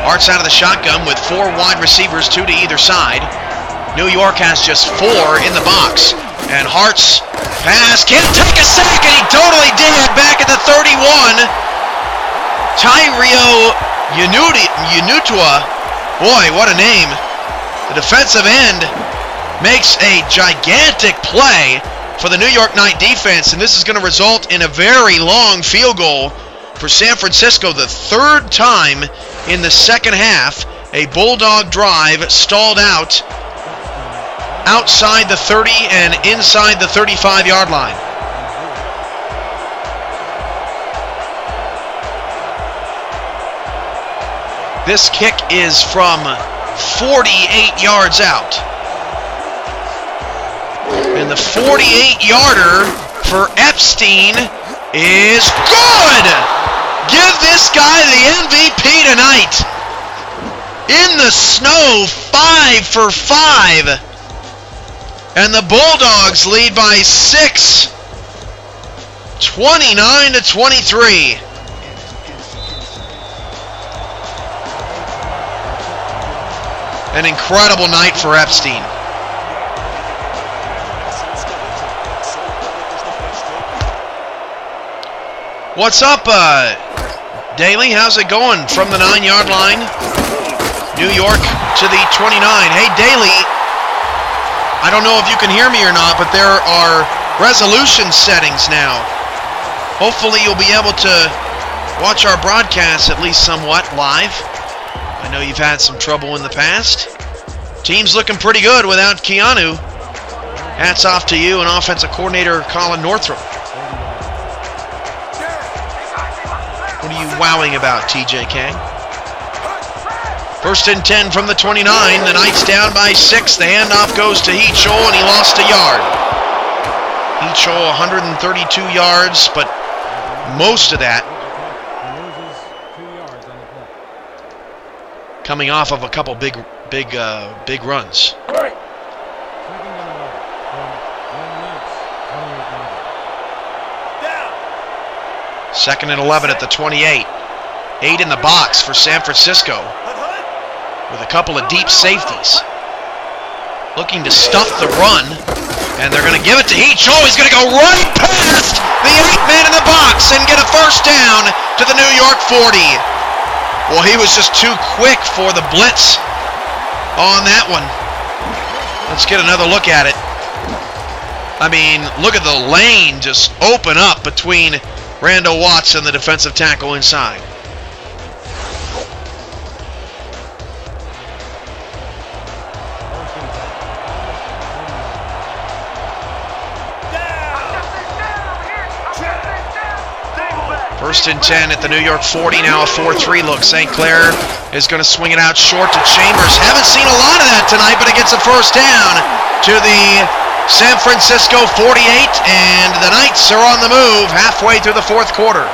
Hart's out of the shotgun with 4 wide receivers, 2 to either side. New York has just 4 in the box. And Hart's pass can't take a sack, and he totally did back at the 31. Tyrio Unutua, boy, what a name. The defensive end makes a gigantic play for the New York Knight defense, and this is going to result in a very long field goal for San Francisco. The 3rd time in the second half a Bulldog drive stalled out outside the 30 and inside the 35-yard line. This kick is from 48 yards out. And the 48-yarder for Epstein is good! Give this guy the MVP tonight. In the snow, 5 for 5. And the Bulldogs lead by 6, 29-23. An incredible night for Epstein. What's up, Daly? How's it going from the 9-yard line? New York to the 29. Hey, Daly, I don't know if you can hear me or not, but there are resolution settings now. Hopefully you'll be able to watch our broadcast at least somewhat live. I know you've had some trouble in the past. Team's looking pretty good without Keanu. Hats off to you and offensive coordinator Colin Northrup. What are you wowing about, TJK? 1st and 10 from the 29. The Knights down by 6. The handoff goes to Heechul, and he lost a yard. Heechul 132 yards, but most of that coming off of a couple big runs. 2nd and 11 at the 28. 8 in the box for San Francisco with a couple of deep safeties. Looking to stuff the run, and they're going to give it to Heechul. He's going to go right past the 8-man in the box and get a first down to the New York 40. Well, he was just too quick for the blitz on that one. Let's get another look at it. I mean, look at the lane just open up between Randall Watts and the defensive tackle inside. First and 10 at the New York 40, now a 4-3 look. St. Clair is going to swing it out short to Chambers. Haven't seen a lot of that tonight, but it gets a first down to the San Francisco 48, and the Knights are on the move halfway through the 4th quarter.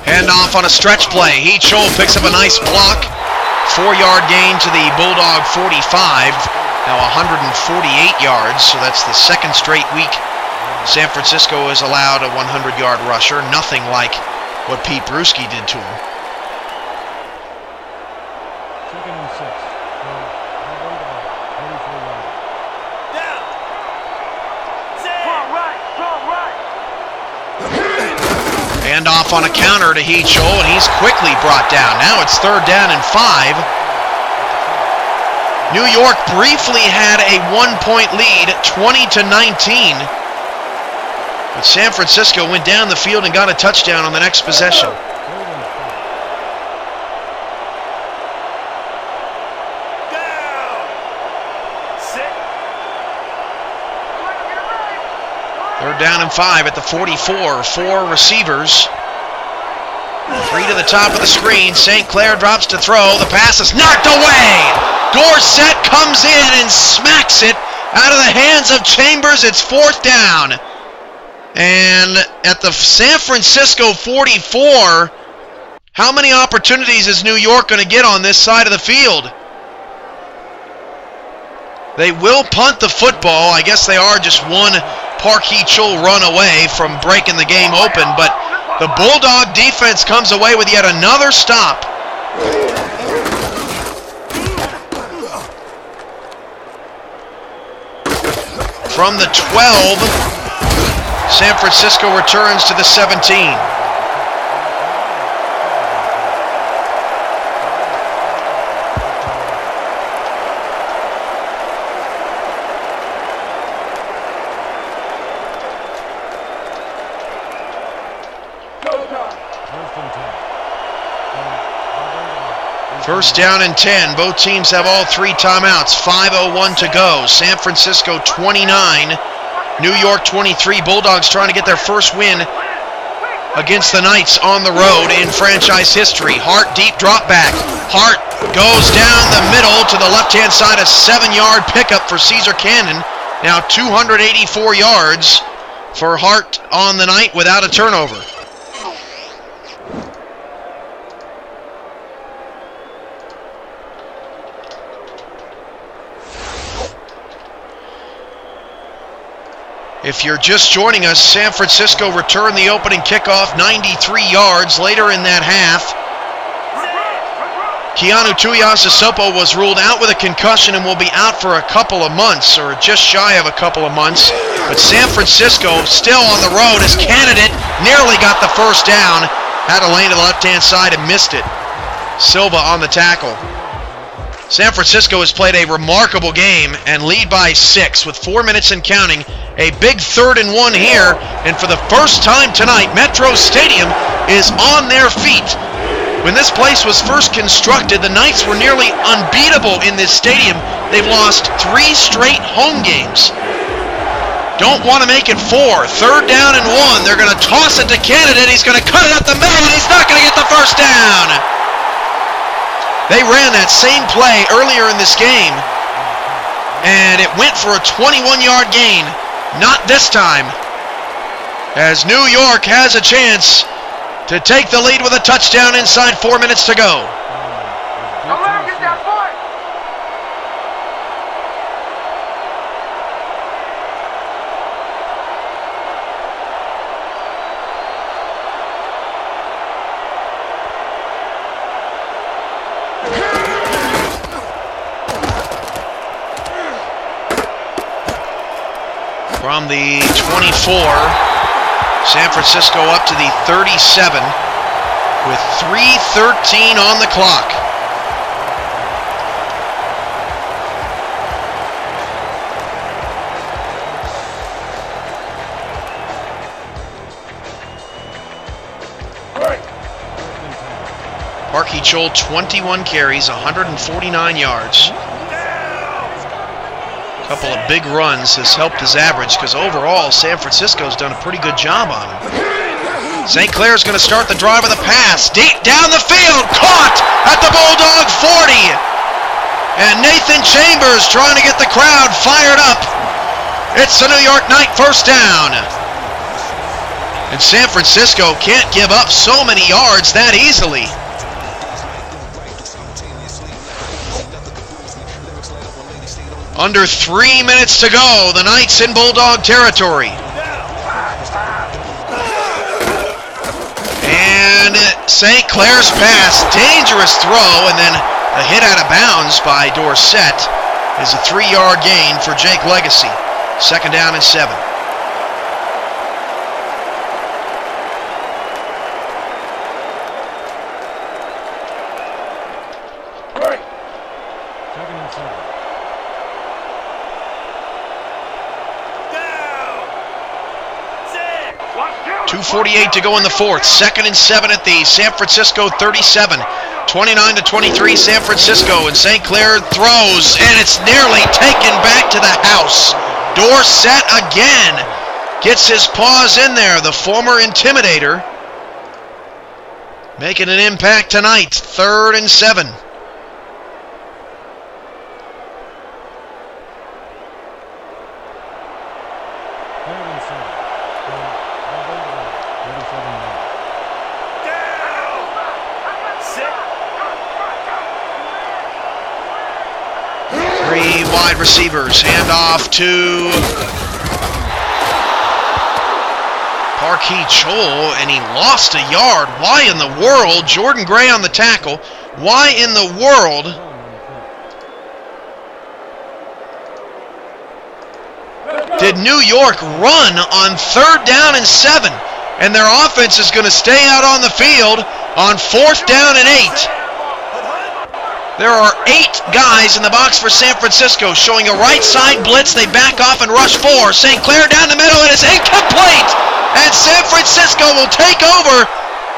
Handoff on a stretch play. Heechul picks up a nice block. 4-yard gain to the Bulldog 45. Now 148 yards, so that's the 2nd straight week San Francisco has allowed a 100-yard rusher. Nothing like what Pete Bruschi did to him. 2nd and 6. Handoff on a counter to Heechul, and he's quickly brought down. Now it's 3rd down and 5. New York briefly had a 1-point lead, 20-19. But San Francisco went down the field and got a touchdown on the next possession. Third down and 5 at the 44. 4 receivers. 3 to the top of the screen. St. Clair drops to throw. The pass is knocked away. Dorsett comes in and smacks it out of the hands of Chambers. It's 4th down. And at the San Francisco 44, how many opportunities is New York going to get on this side of the field? They will punt the football. I guess they are just one Park Heechul run away from breaking the game open, but the Bulldog defense comes away with yet another stop. From the 12, San Francisco returns to the 17. First down and 10. Both teams have all 3 timeouts. 5:01 to go. San Francisco 29. New York 23. Bulldogs trying to get their first win against the Knights on the road in franchise history. Hart deep drop back. Hart goes down the middle to the left-hand side. A 7-yard pickup for Caesar Cannon. Now 284 yards for Hart on the night without a turnover. If you're just joining us, San Francisco returned the opening kickoff 93 yards later in that half. Keanu Tuiasosopo was ruled out with a concussion and will be out for a couple of months, or just shy of a couple of months. But San Francisco still on the road as candidate nearly got the first down. Had a lane to the left-hand side and missed it. Silva on the tackle. San Francisco has played a remarkable game and lead by 6 with 4 minutes and counting. A big 3rd and 1 here, and for the first time tonight, Metro Stadium is on their feet. When this place was first constructed, the Knights were nearly unbeatable in this stadium. They've lost 3 straight home games. Don't want to make it 4. 3rd down and 1. They're going to toss it to Candidate. He's going to cut it up the middle, and he's not going to get the first down. They ran that same play earlier in this game, and it went for a 21-yard gain. Not this time, as New York has a chance to take the lead with a touchdown inside 4 minutes to go. Don't let him get that foot! From the 24, San Francisco up to the 37 with 3:13 on the clock. Parkey Chol, 21 carries, 149 yards. A couple of big runs has helped his average because overall San Francisco's done a pretty good job on him. St. Clair's going to start the drive with a pass. Deep down the field, caught at the Bulldog 40. And Nathan Chambers trying to get the crowd fired up. It's the New York Knight first down. And San Francisco can't give up so many yards that easily. Under 3 minutes to go, the Knights in Bulldog territory. And St. Clair's pass, dangerous throw, and then a hit out of bounds by Dorsett is a 3-yard gain for Jake Legacy. 2nd down and 7. .248 to go in the 4th. 2nd and 7 at the San Francisco 37. 29-23 San Francisco, and St. Clair throws, and it's nearly taken back to the house. Dorsett again gets his paws in there, the former Intimidator, making an impact tonight. 3rd and 7. Wide receivers, hand off to Parkey Chol, and he lost a yard. Why in the world? Jordan Gray on the tackle. Why in the world? Did New York run on 3rd down and 7? And their offense is going to stay out on the field on 4th down and 8. There are 8 guys in the box for San Francisco, showing a right side blitz. They back off and rush 4. St. Clair down the middle, and it's incomplete. And San Francisco will take over.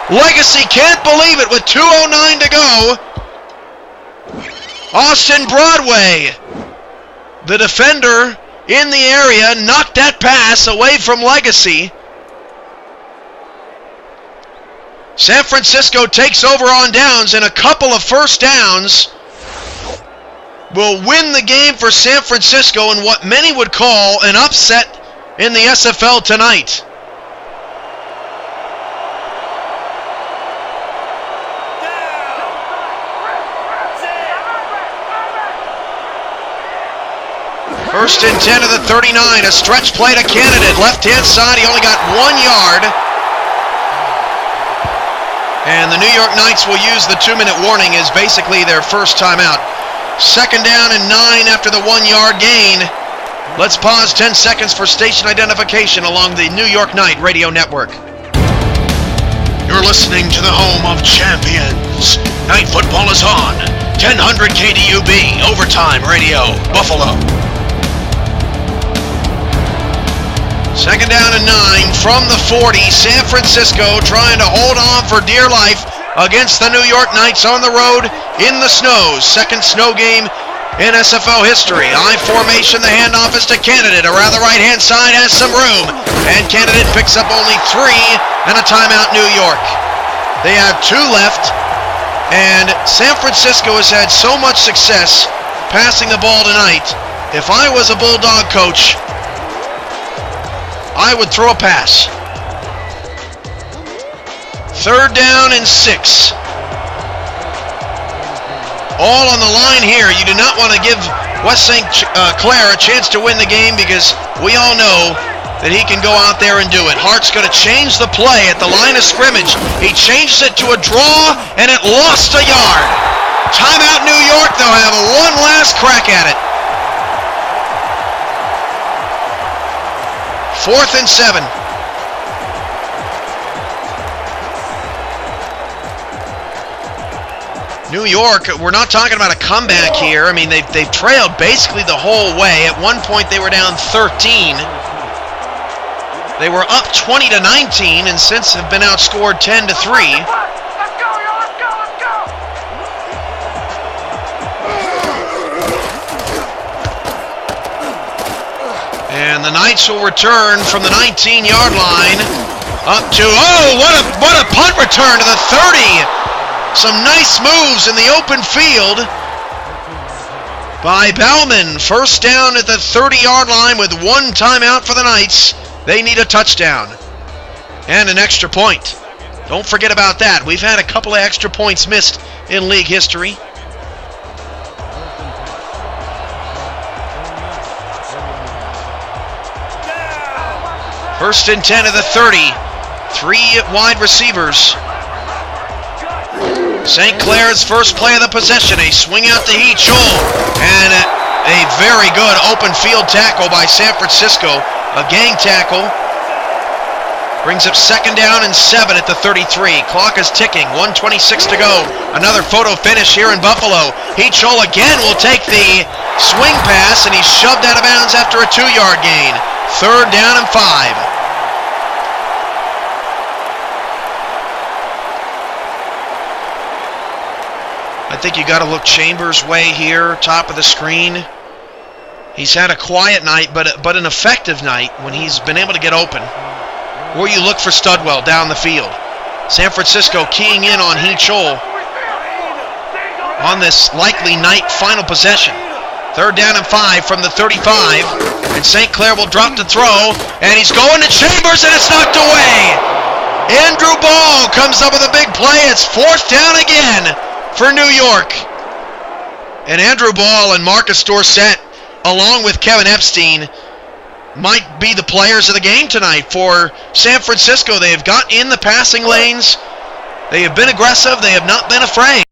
Legacy can't believe it with 2:09 to go. Austin Broadway, the defender in the area, knocked that pass away from Legacy. San Francisco takes over on downs, and a couple of first downs will win the game for San Francisco in what many would call an upset in the SFL tonight. First and 10 of the 39, a stretch play to Candidate. Left-hand side, he only got 1 yard. And the New York Knights will use the 2-minute warning as basically their first timeout. Second down and 9 after the 1-yard gain. Let's pause 10 seconds for station identification along the New York Knight Radio Network. You're listening to the home of champions. Night football is on. 1000 KDUB, Overtime Radio, Buffalo. Second down and 9 from the 40. San Francisco trying to hold on for dear life against the New York Knights on the road in the snows. Second snow game in SFL history. I formation, the handoff is to Candidate. Around the right-hand side has some room. And Candidate picks up only 3 and a timeout New York. They have 2 left. And San Francisco has had so much success passing the ball tonight. If I was a Bulldog coach, I would throw a pass. Third down and 6. All on the line here. You do not want to give West St. Clair a chance to win the game because we all know that he can go out there and do it. Hart's going to change the play at the line of scrimmage. He changed it to a draw, and it lost a yard. Timeout New York. They'll have one last crack at it. 4th and 7. New York, we're not talking about a comeback here. I mean, they've trailed basically the whole way. At one point, they were down 13. They were up 20-19, and since have been outscored 10-3. And the Knights will return from the 19-yard line up to, what a punt return to the 30. Some nice moves in the open field by Bauman. First down at the 30-yard line with 1 timeout for the Knights. They need a touchdown and an extra point. Don't forget about that. We've had a couple of extra points missed in league history. First and 10 of the 30. 3 wide receivers. St. Clair's first play of the possession. A swing out to Heechul. And a very good open field tackle by San Francisco. A gang tackle. Brings up second down and 7 at the 33. Clock is ticking. 1:26 to go. Another photo finish here in Buffalo. Heechul again will take the swing pass, and he's shoved out of bounds after a 2-yard gain. Third down and 5. I think you got to look Chambers' way here, top of the screen. He's had a quiet night, but an effective night when he's been able to get open. Or you look for Studwell down the field. San Francisco keying in on Heechul on this likely night final possession. Third down and 5 from the 35. And St. Clair will drop the throw. And he's going to Chambers, and it's knocked away. Andrew Ball comes up with a big play. It's 4th down again for New York. And Andrew Ball and Marcus Dorsett, along with Kevin Epstein, might be the players of the game tonight for San Francisco. They have got in the passing lanes. They have been aggressive. They have not been afraid.